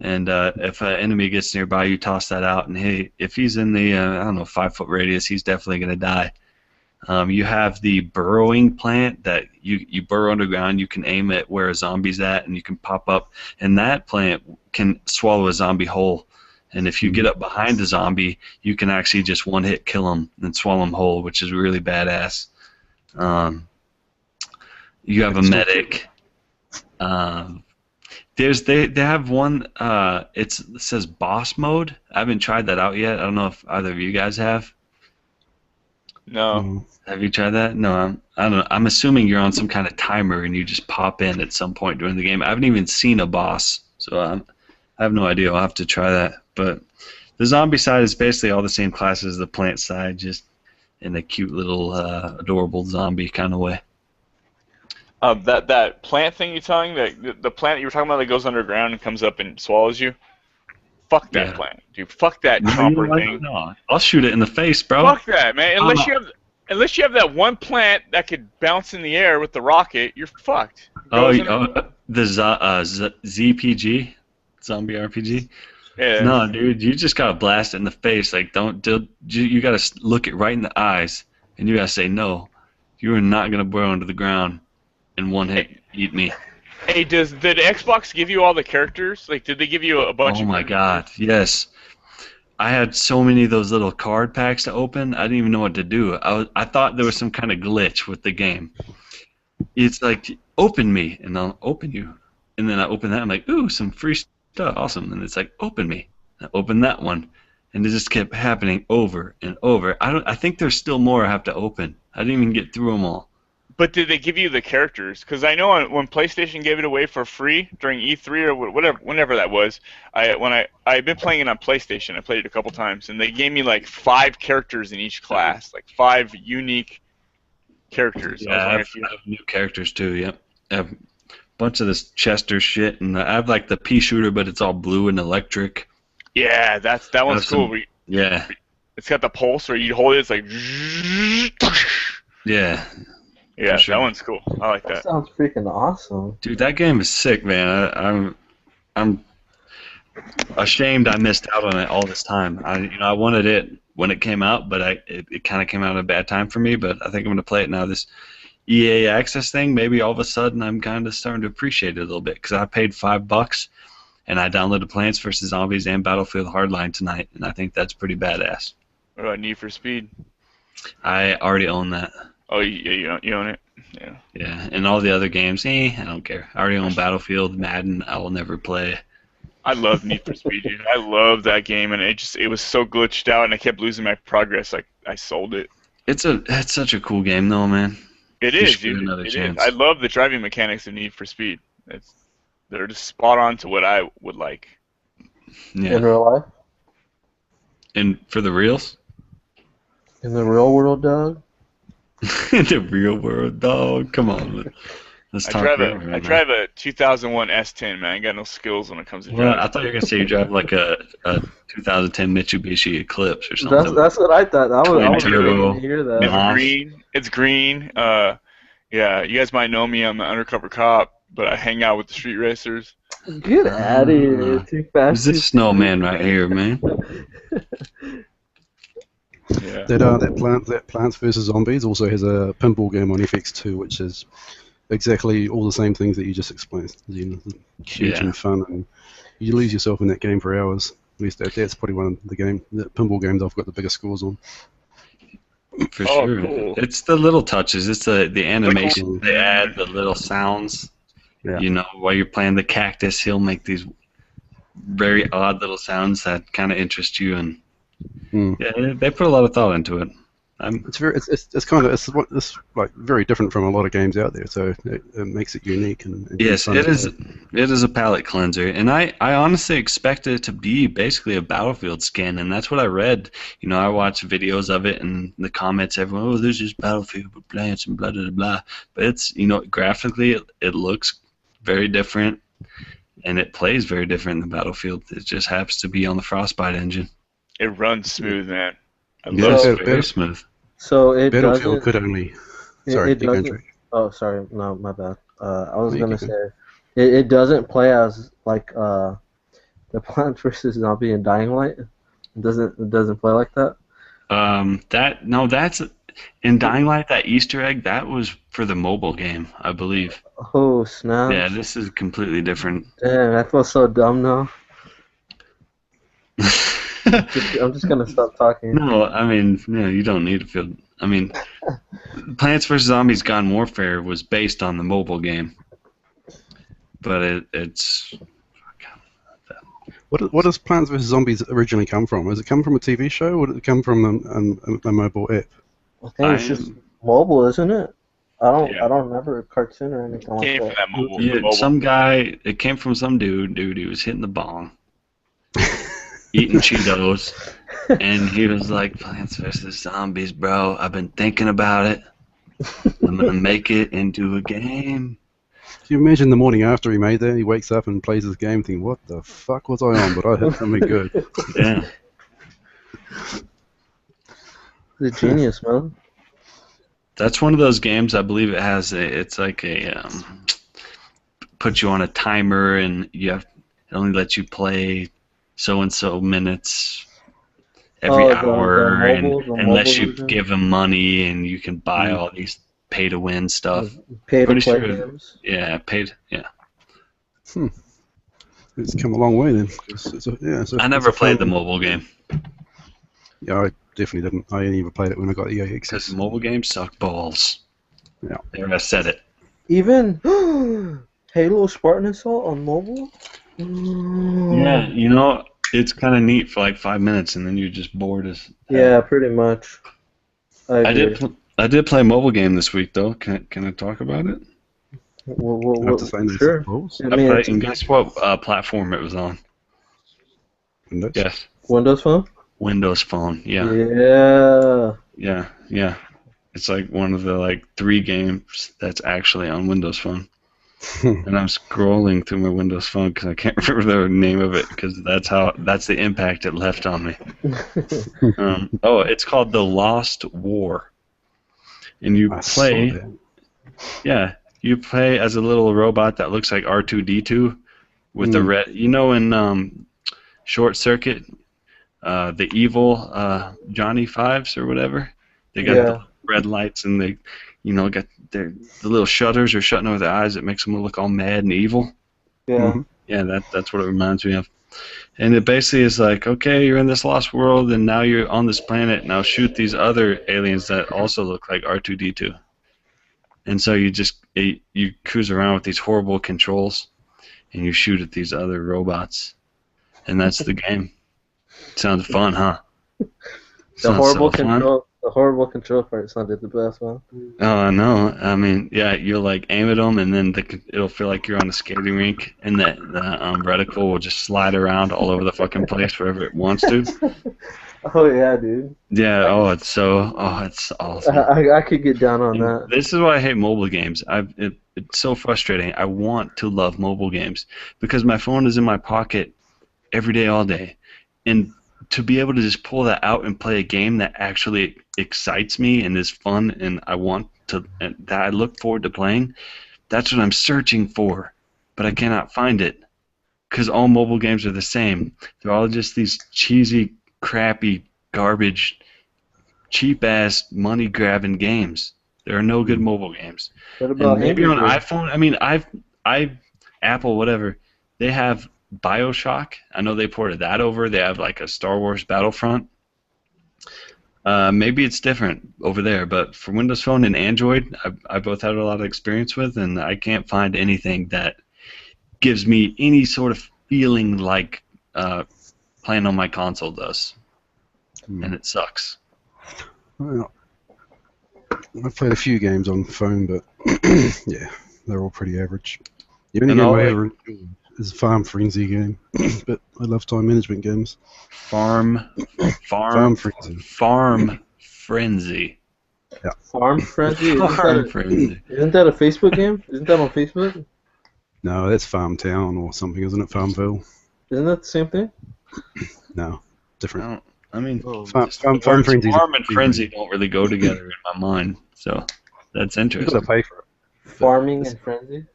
And if an enemy gets nearby, you toss that out, and if he's in the 5-foot radius, he's definitely gonna die. You have the burrowing plant that you burrow underground. You can aim at where a zombie's at, and you can pop up, and that plant can swallow a zombie whole. And if you get up behind the zombie, you can actually just one-hit kill him and swallow him whole, which is really badass. You have a medic. They have one. It says boss mode. I haven't tried that out yet. I don't know if either of you guys have.
No.
Have you tried that? No, I don't know. I'm assuming you're on some kind of timer and you just pop in at some point during the game. I haven't even seen a boss, so I have no idea. I'll have to try that. But the zombie side is basically all the same class as the plant side, just in a cute little adorable zombie kind of way.
That plant thing you're telling, the plant you were talking about that goes underground and comes up and swallows you? Fuck that plant, dude. Fuck that chomper thing.
No, I'll shoot it in the face, bro.
Fuck that, man. Unless you have that one plant that could bounce in the air with the rocket, you're fucked.
The ZPG, zombie RPG.
Yeah.
No, dude, you just gotta blast it in the face. Like, you gotta look it right in the eyes, and you gotta say no. You are not gonna burrow into the ground and one hit eat me.
Hey, did Xbox give you all the characters? Like, did they give you a bunch of?
Oh my god, yes. I had so many of those little card packs to open. I didn't even know what to do. I thought there was some kind of glitch with the game. It's like, open me, and I'll open you. And then I open that, I'm like, ooh, some free stuff, awesome. And it's like, open me. I open that one. And it just kept happening over and over. I think there's still more I have to open. I didn't even get through them all.
But did they give you the characters? Because I know when PlayStation gave it away for free during E3 or whatever, whenever that was, I've been playing it on PlayStation. I played it a couple times, and they gave me like 5 characters in each class, like 5 unique characters.
Yeah, I have new characters too. Yep, I have a bunch of this Chester shit, and I have like the pea shooter, but it's all blue and electric.
Yeah, that one's cool.
Yeah,
it's got the pulse where you hold it. It's like.
Yeah.
Yeah,
sure.
That one's cool. I like that.
That sounds freaking awesome.
Dude, that game is sick, man. I'm ashamed I missed out on it all this time. I wanted it when it came out, but it kind of came out at a bad time for me. But I think I'm gonna play it now. This EA Access thing, maybe all of a sudden I'm kind of starting to appreciate it a little bit because I paid $5 and I downloaded Plants vs Zombies and Battlefield Hardline tonight, and I think that's pretty badass.
What about Need for Speed?
I already own that.
Oh, you own it? Yeah.
Yeah, and all the other games, I don't care. I already own Battlefield, Madden. I will never play.
I love Need for Speed, dude. I love that game, and it was so glitched out, and I kept losing my progress. Like I sold it.
It's such a cool game, though, man.
It is, dude. It is. I love the driving mechanics of Need for Speed. They're just spot on to what I would like.
Yeah.
In real life?
And for the reals?
In the real world, Doug?
In the real world, dog. Come on. Let's talk.
I drive a 2001 S10, man. I got no skills when it comes to driving.
Well, I thought you were gonna say you drive like a 2010 Mitsubishi Eclipse or something.
That's what I thought. I was
turbo.
to hear that.
It's green. Yeah, you guys might know me. I'm an undercover cop, but I hang out with the street racers.
Get out of here! Too fast.
Who's this snowman right here, man?
Yeah.
That Plants vs Zombies also has a pinball game on FX2, which is exactly all the same things that you just explained. Huge and fun, and you lose yourself in that game for hours. At least that's probably one of the pinball games I've got the biggest scores on.
For
Oh,
sure.
cool.
It's the little touches. It's the animation
Like,
they add, the little sounds.
Yeah.
You know, while you're playing the cactus, he'll make these very odd little sounds that kind of interest you, and yeah, they put a lot of thought into it.
It's like very different from a lot of games out there, so it makes it unique and
yes,
fun
it
to
is.
play.
It is a palate cleanser, and I honestly expected it to be basically a Battlefield skin, and that's what I read. You know, I watched videos of it, and the comments, everyone, oh, this is Battlefield with plants and blah blah blah. But it's, you know, graphically it looks very different, and it plays very different than Battlefield. It just happens to be on the Frostbite engine.
It runs smooth, man. I
Yeah,
love
it's
it.
very smooth.
So it
Battlefield
doesn't.
could only. Sorry,
It
keep going,
doesn't.
Drake.
Oh, sorry. No, my bad. I was
No, you
gonna
keep
say it doesn't play as like the Plants vs Zombie and Dying Light. It doesn't play like that.
That's in Dying Light, that Easter egg, that was for the mobile game, I believe.
Oh snap!
Yeah, this is completely different.
Damn, I feel so dumb now. I'm just gonna stop talking.
No, I mean, no, you don't need to feel. I mean, Plants vs Zombies: Garden Warfare was based on the mobile game, but it's.
What does Plants vs Zombies originally come from? Does it come from a TV show, or did it come from a mobile app?
I think it's just mobile, isn't it? I don't remember a cartoon or anything like
Came from
that.
that mobile.
Yeah,
mobile.
some guy. It came from some dude. He was hitting the bong, eating Cheetos, and he was like, "Plants vs Zombies, bro. I've been thinking about it. I'm gonna make it into a game."
Can you imagine the morning after he made that? He wakes up and plays his game, thinking, "What the fuck was I on?" But I hit something good.
Yeah.
He's a genius, man.
That's one of those games. I believe it has. It's like a put you on a timer, and it only lets you play so and so minutes every hour, and unless you give them money, and you can buy all these pay to win stuff.
Pay to
Pretty
play
sure.
games.
Yeah, paid. Yeah.
It's come a long way then.
I never played the mobile game
Yeah, I definitely didn't. I only ever played it when I got EA
because
access.
mobile games suck balls.
Yeah.
There, I said it.
Even Halo Spartan Assault on mobile.
Yeah, you know, it's kind of neat for like 5 minutes, and then you're just bored as.
Yeah, pretty much. I
did play a mobile game this week though. Can I talk about it?
Sure.
And guess what platform it was on?
Windows?
Yes.
Windows Phone?
Windows Phone, yeah. Yeah. It's like one of the 3 games that's actually on Windows Phone. And I'm scrolling through my Windows Phone because I can't remember the name of it because that's the impact it left on me. It's called The Lost War. And you play. Yeah, you play as a little robot that looks like R2-D2 with the red. You know, in Short Circuit, the evil Johnny Fives or whatever. They got the red lights and they, got the little shutters are shutting over their eyes. It makes them look all mad and evil.
Yeah.
Yeah, that's what it reminds me of. And it basically is like, okay, you're in this lost world, and now you're on this planet. Now shoot these other aliens that also look like R2-D2. And so you cruise around with these horrible controls, and you shoot at these other robots, and that's the game. Sounds fun, huh?
The horrible control part sounded the best, man.
Oh, I know. I mean, yeah, you'll aim at them, and then it'll feel like you're on a skating rink, and the reticle will just slide around all over the fucking place wherever it wants to.
Oh yeah, dude.
Yeah. It's awesome.
I could get down on that.
This is why I hate mobile games. It's so frustrating. I want to love mobile games because my phone is in my pocket every day, all day, and to be able to just pull that out and play a game that actually excites me and is fun and that I look forward to playing, that's what I'm searching for, but I cannot find it because all mobile games are the same. They're all just these cheesy, crappy, garbage cheap ass money grabbing games. There are no good mobile games.
What about
And maybe on
Angry Birds?
iPhone. I mean, Apple, whatever. They have BioShock. I know they ported that over. They have like a Star Wars Battlefront. Maybe it's different over there, but for Windows Phone and Android, I both had a lot of experience with, and I can't find anything that gives me any sort of feeling like playing on my console does, and it sucks.
Well, I've played a few games on phone, but yeah, they're all pretty average. The only
And
game
all
I
like-
ever enjoyed is a Farm Frenzy game, but I love time management games.
Farm
Frenzy.
Farm Frenzy.
Farm Frenzy?
Farm Frenzy.
Isn't that a Facebook game? Isn't that on Facebook?
No, that's Farm Town or something, isn't it? Farmville?
Isn't that the same thing?
No, different.
I mean,
Farm
the
Farm
words
Frenzy's
farm and frenzy don't really go together in my mind, so that's
You've got
interesting.
to pay for it.
Farming and Frenzy?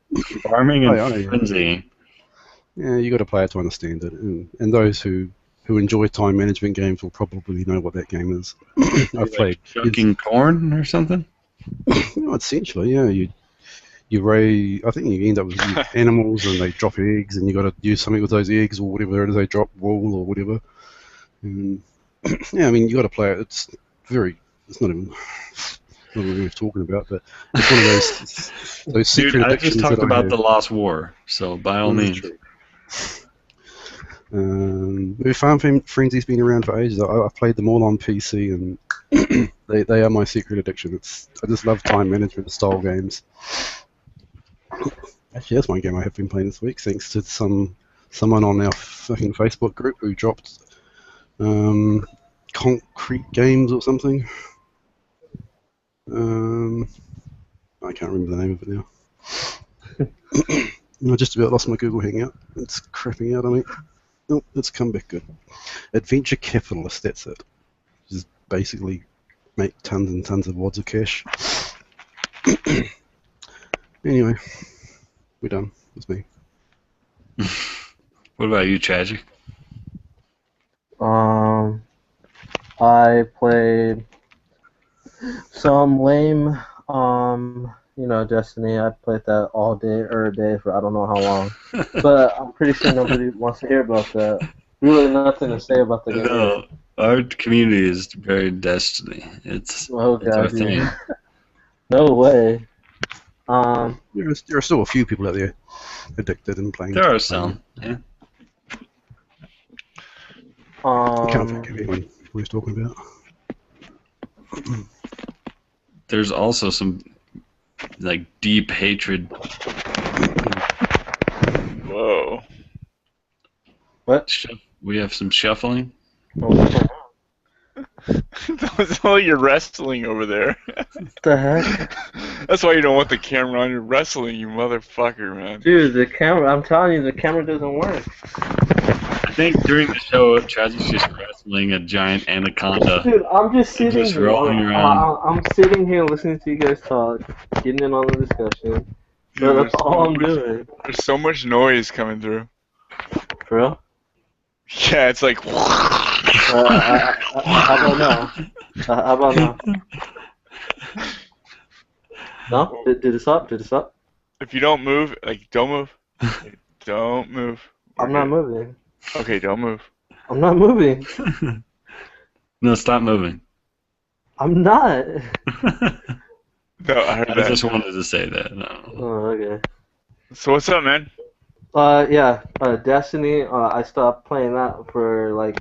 Farming and
I know.
frenzy.
Yeah, you got to play it to understand it, and those who enjoy time management games will probably know what that game is. I've played.
Chucking corn or something?
Essentially, yeah. You raise. I think you end up with animals, and they drop eggs, and you got to do something with those eggs or whatever it is. They drop wool or whatever. And yeah, I mean, you got to play it. It's very. It's not even. Not really worth talking about, but it's one of those secret
Dude, I
addictions
just talked
that I
about
have.
the Lost War, so by all means.
True. Farm Frenzy's been around for ages. I've played them all on PC, and they are my secret addiction. I just love time management style games. Actually, that's one game I have been playing this week, thanks to someone on our fucking Facebook group who dropped Concrete Games or something. I can't remember the name of it now. I just about lost my Google Hangout. It's crapping out on me. Oh, it's come back good. Adventure Capitalist, that's it. Just basically make tons and tons of wads of cash. Anyway, we're done. That's me.
What about you, Tragic?
I played some lame, Destiny. I played that all day, every day for I don't know how long. But I'm pretty sure nobody wants to hear about that. Really nothing to say about the game.
No, our community is very Destiny. It's
Oh,
it's our
God, dude.
thing.
No way.
There are still a few people out there addicted and playing.
There are some. Yeah.
I can't think of anyone we're talking about.
There's also some like deep hatred.
Whoa.
What?
We have some shuffling.
That was all your wrestling over there.
What the heck?
That's why you don't want the camera on your wrestling, you motherfucker, man.
Dude, the camera, I'm telling you, the camera doesn't work.
I think during the show, Tragic's just wrestling a giant anaconda.
Dude, I'm just sitting
Just
here.
rolling around.
I'm sitting here listening to you guys talk, getting in on the discussion. So that's all I'm doing.
There's so much noise coming through.
For real?
Yeah, it's like.
How about now? How about now? No? Did it stop? Did it stop?
If you don't move, don't move. Don't move.
I'm not moving.
Okay, don't move.
I'm not moving.
No, stop moving.
I'm not.
No, I heard
I
that.
just wanted to say that. No.
Oh, okay.
So what's up, man?
Destiny, I stopped playing that for I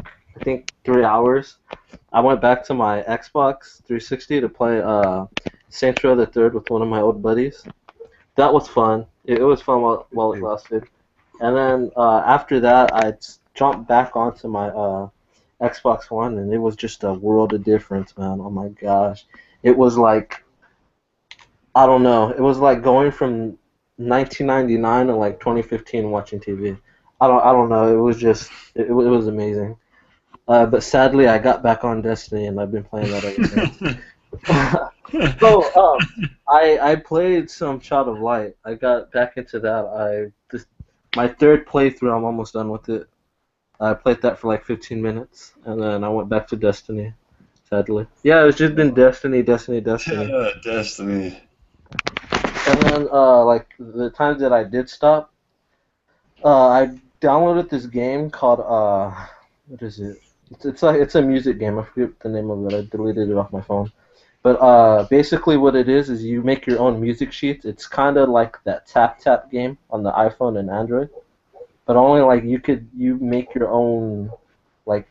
think 3 hours. I went back to my Xbox 360 to play Saints Row the Third with one of my old buddies. That was fun. It was fun while it lasted. And then after that, I jumped back onto my Xbox One, and it was just a world of difference, man. Oh my gosh. It was like, I don't know. It was like going from 1999 to 2015 watching TV. I don't know. It was just it was amazing. But sadly, I got back on Destiny, and I've been playing that ever since. So I played some Shot of Light. I got back into that. My third playthrough. I'm almost done with it. I played that for 15 minutes, and then I went back to Destiny. sadly. Yeah, it's just been Destiny.
Destiny.
And then, like, the times that I did stop, I downloaded this game called, what is it? It's a music game. I forget the name of it. I deleted it off my phone. But basically what it is you make your own music sheets. It's kind of like that Tap Tap game on the iPhone and Android. But only like you make your own, like,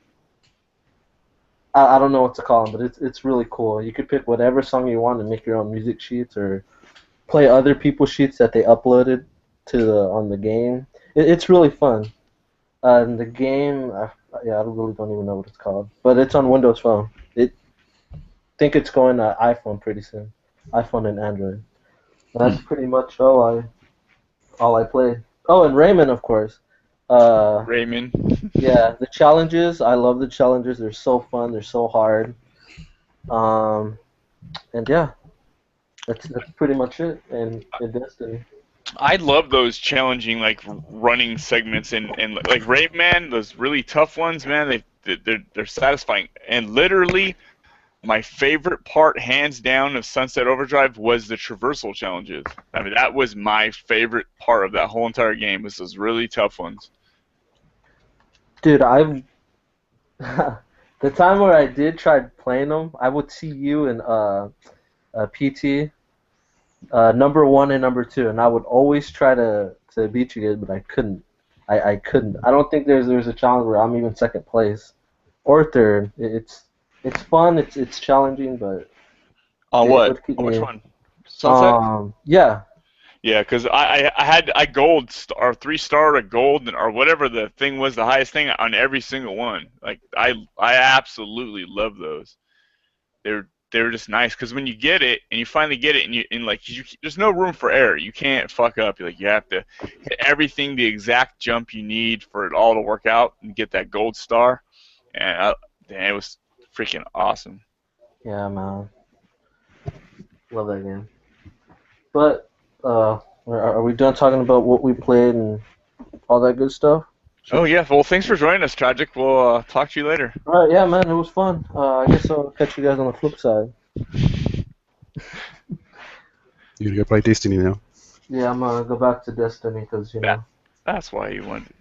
I don't know what to call them, but it's really cool. You could pick whatever song you want and make your own music sheets, or play other people's sheets that they uploaded to on the game. It's really fun. And the game, I really don't even know what it's called, but it's on Windows Phone. Think it's going to iPhone pretty soon, iPhone and Android. And that's pretty much all I played. Oh, and Rayman, of course.
Raymond.
Yeah, the challenges. I love the challenges. They're so fun. They're so hard. And yeah, that's pretty much it. In Destiny.
I love those challenging like running segments and like Rayman, those really tough ones, man. They're satisfying. And literally, my favorite part, hands down, of Sunset Overdrive was the traversal challenges. I mean, that was my favorite part of that whole entire game. Was those really tough ones.
Dude, I've the time where I did try playing them, I would see you and PT, number one and number two, and I would always try to beat you guys, but I couldn't. I couldn't. I don't think there's a challenge where I'm even second place or third. It's fun. It's challenging, but
On
it
what?
would keep
On which
me.
one? Sunset?
Yeah.
Yeah, because I gold or 3-star a gold or whatever the thing was, the highest thing on every single one. Like I absolutely love those. They're just nice because when you get it and you finally get it and like there's no room for error. You can't fuck up. You have to hit everything the exact jump you need for it all to work out and get that gold star. And it was freaking awesome.
Yeah, man. Love that game. But are we done talking about what we played and all that good stuff?
Oh yeah, well thanks for joining us, Tragic. We'll talk to you later.
All right, yeah, man, it was fun. I guess I'll catch you guys on the flip side.
You gotta go play Destiny now.
Yeah, I'm gonna go back to Destiny because
That's why you wanted to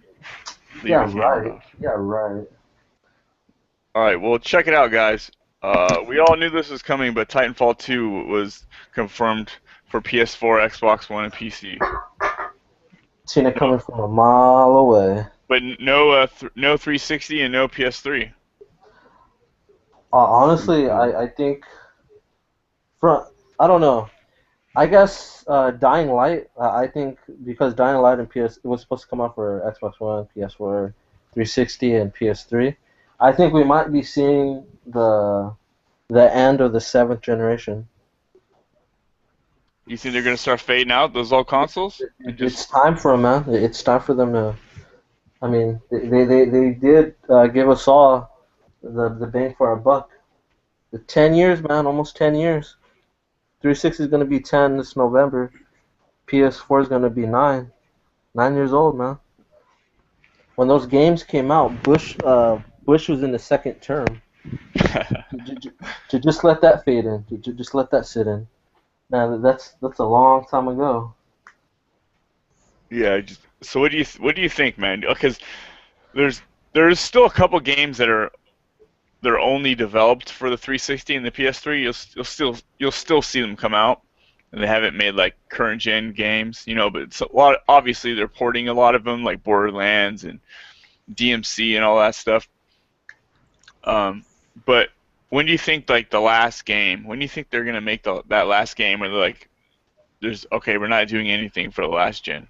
leave
Yeah,
your camera
right.
off.
Yeah, right.
All right, well check it out, guys. We all knew this was coming, but Titanfall 2 was confirmed for PS4, Xbox One, and PC.
Seen it coming from a mile away.
But no 360 and no PS3.
Honestly, I think I don't know. I guess Dying Light. I think because Dying Light and it was supposed to come out for Xbox One, PS4, 360, and PS3. I think we might be seeing the end of the 7th generation.
You think they're gonna start fading out those old consoles?
It's time for them, man. It's time for them to. I mean, they did give us all the bang for our buck. The 10 years, man, almost 10 years. 360 is going to be 10 this November. PS4 is going to be 9. 9 years old, man. When those games came out, Bush was in the second term. to just let that fade in. To just let that sit in. Now that's a long time ago.
Yeah. So what do you think, man? Because there's still a couple games they're only developed for the 360 and the PS3. You'll still see them come out, and they haven't made like current gen games, But it's a lot. Obviously, they're porting a lot of them, like Borderlands and DMC and all that stuff. But when do you think like the last game? When do you think they're gonna make that last game where they're like, we're not doing anything for the last gen?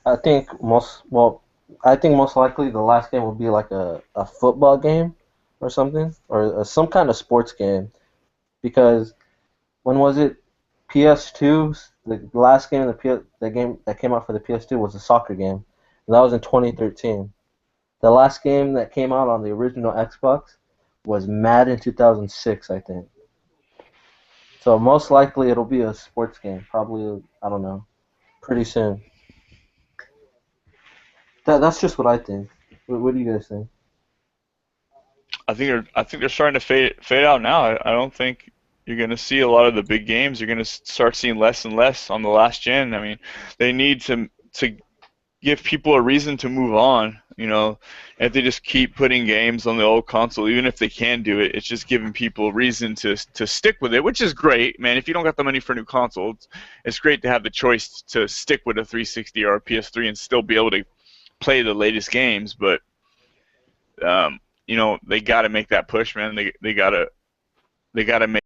I think most likely the last game will be like a football game or something, or some kind of sports game, because when was it? PS2, the last game the game that came out for the PS2 was a soccer game, and that was in 2013. The last game that came out on the original Xbox was Madden 2006, I think. So most likely it'll be a sports game, probably, I don't know, pretty soon. That's just what I think. What do you guys think?
I think they're starting to fade out now. I don't think you're going to see a lot of the big games. You're going to start seeing less and less on the last gen. I mean, they need to give people a reason to move on. You know, if they just keep putting games on the old console, even if they can do it, it's just giving people a reason to stick with it, which is great, man. If you don't got the money for a new console, it's great to have the choice to stick with a 360 or a PS3 and still be able to play the latest games. But you know, they got to make that push, man. They got to make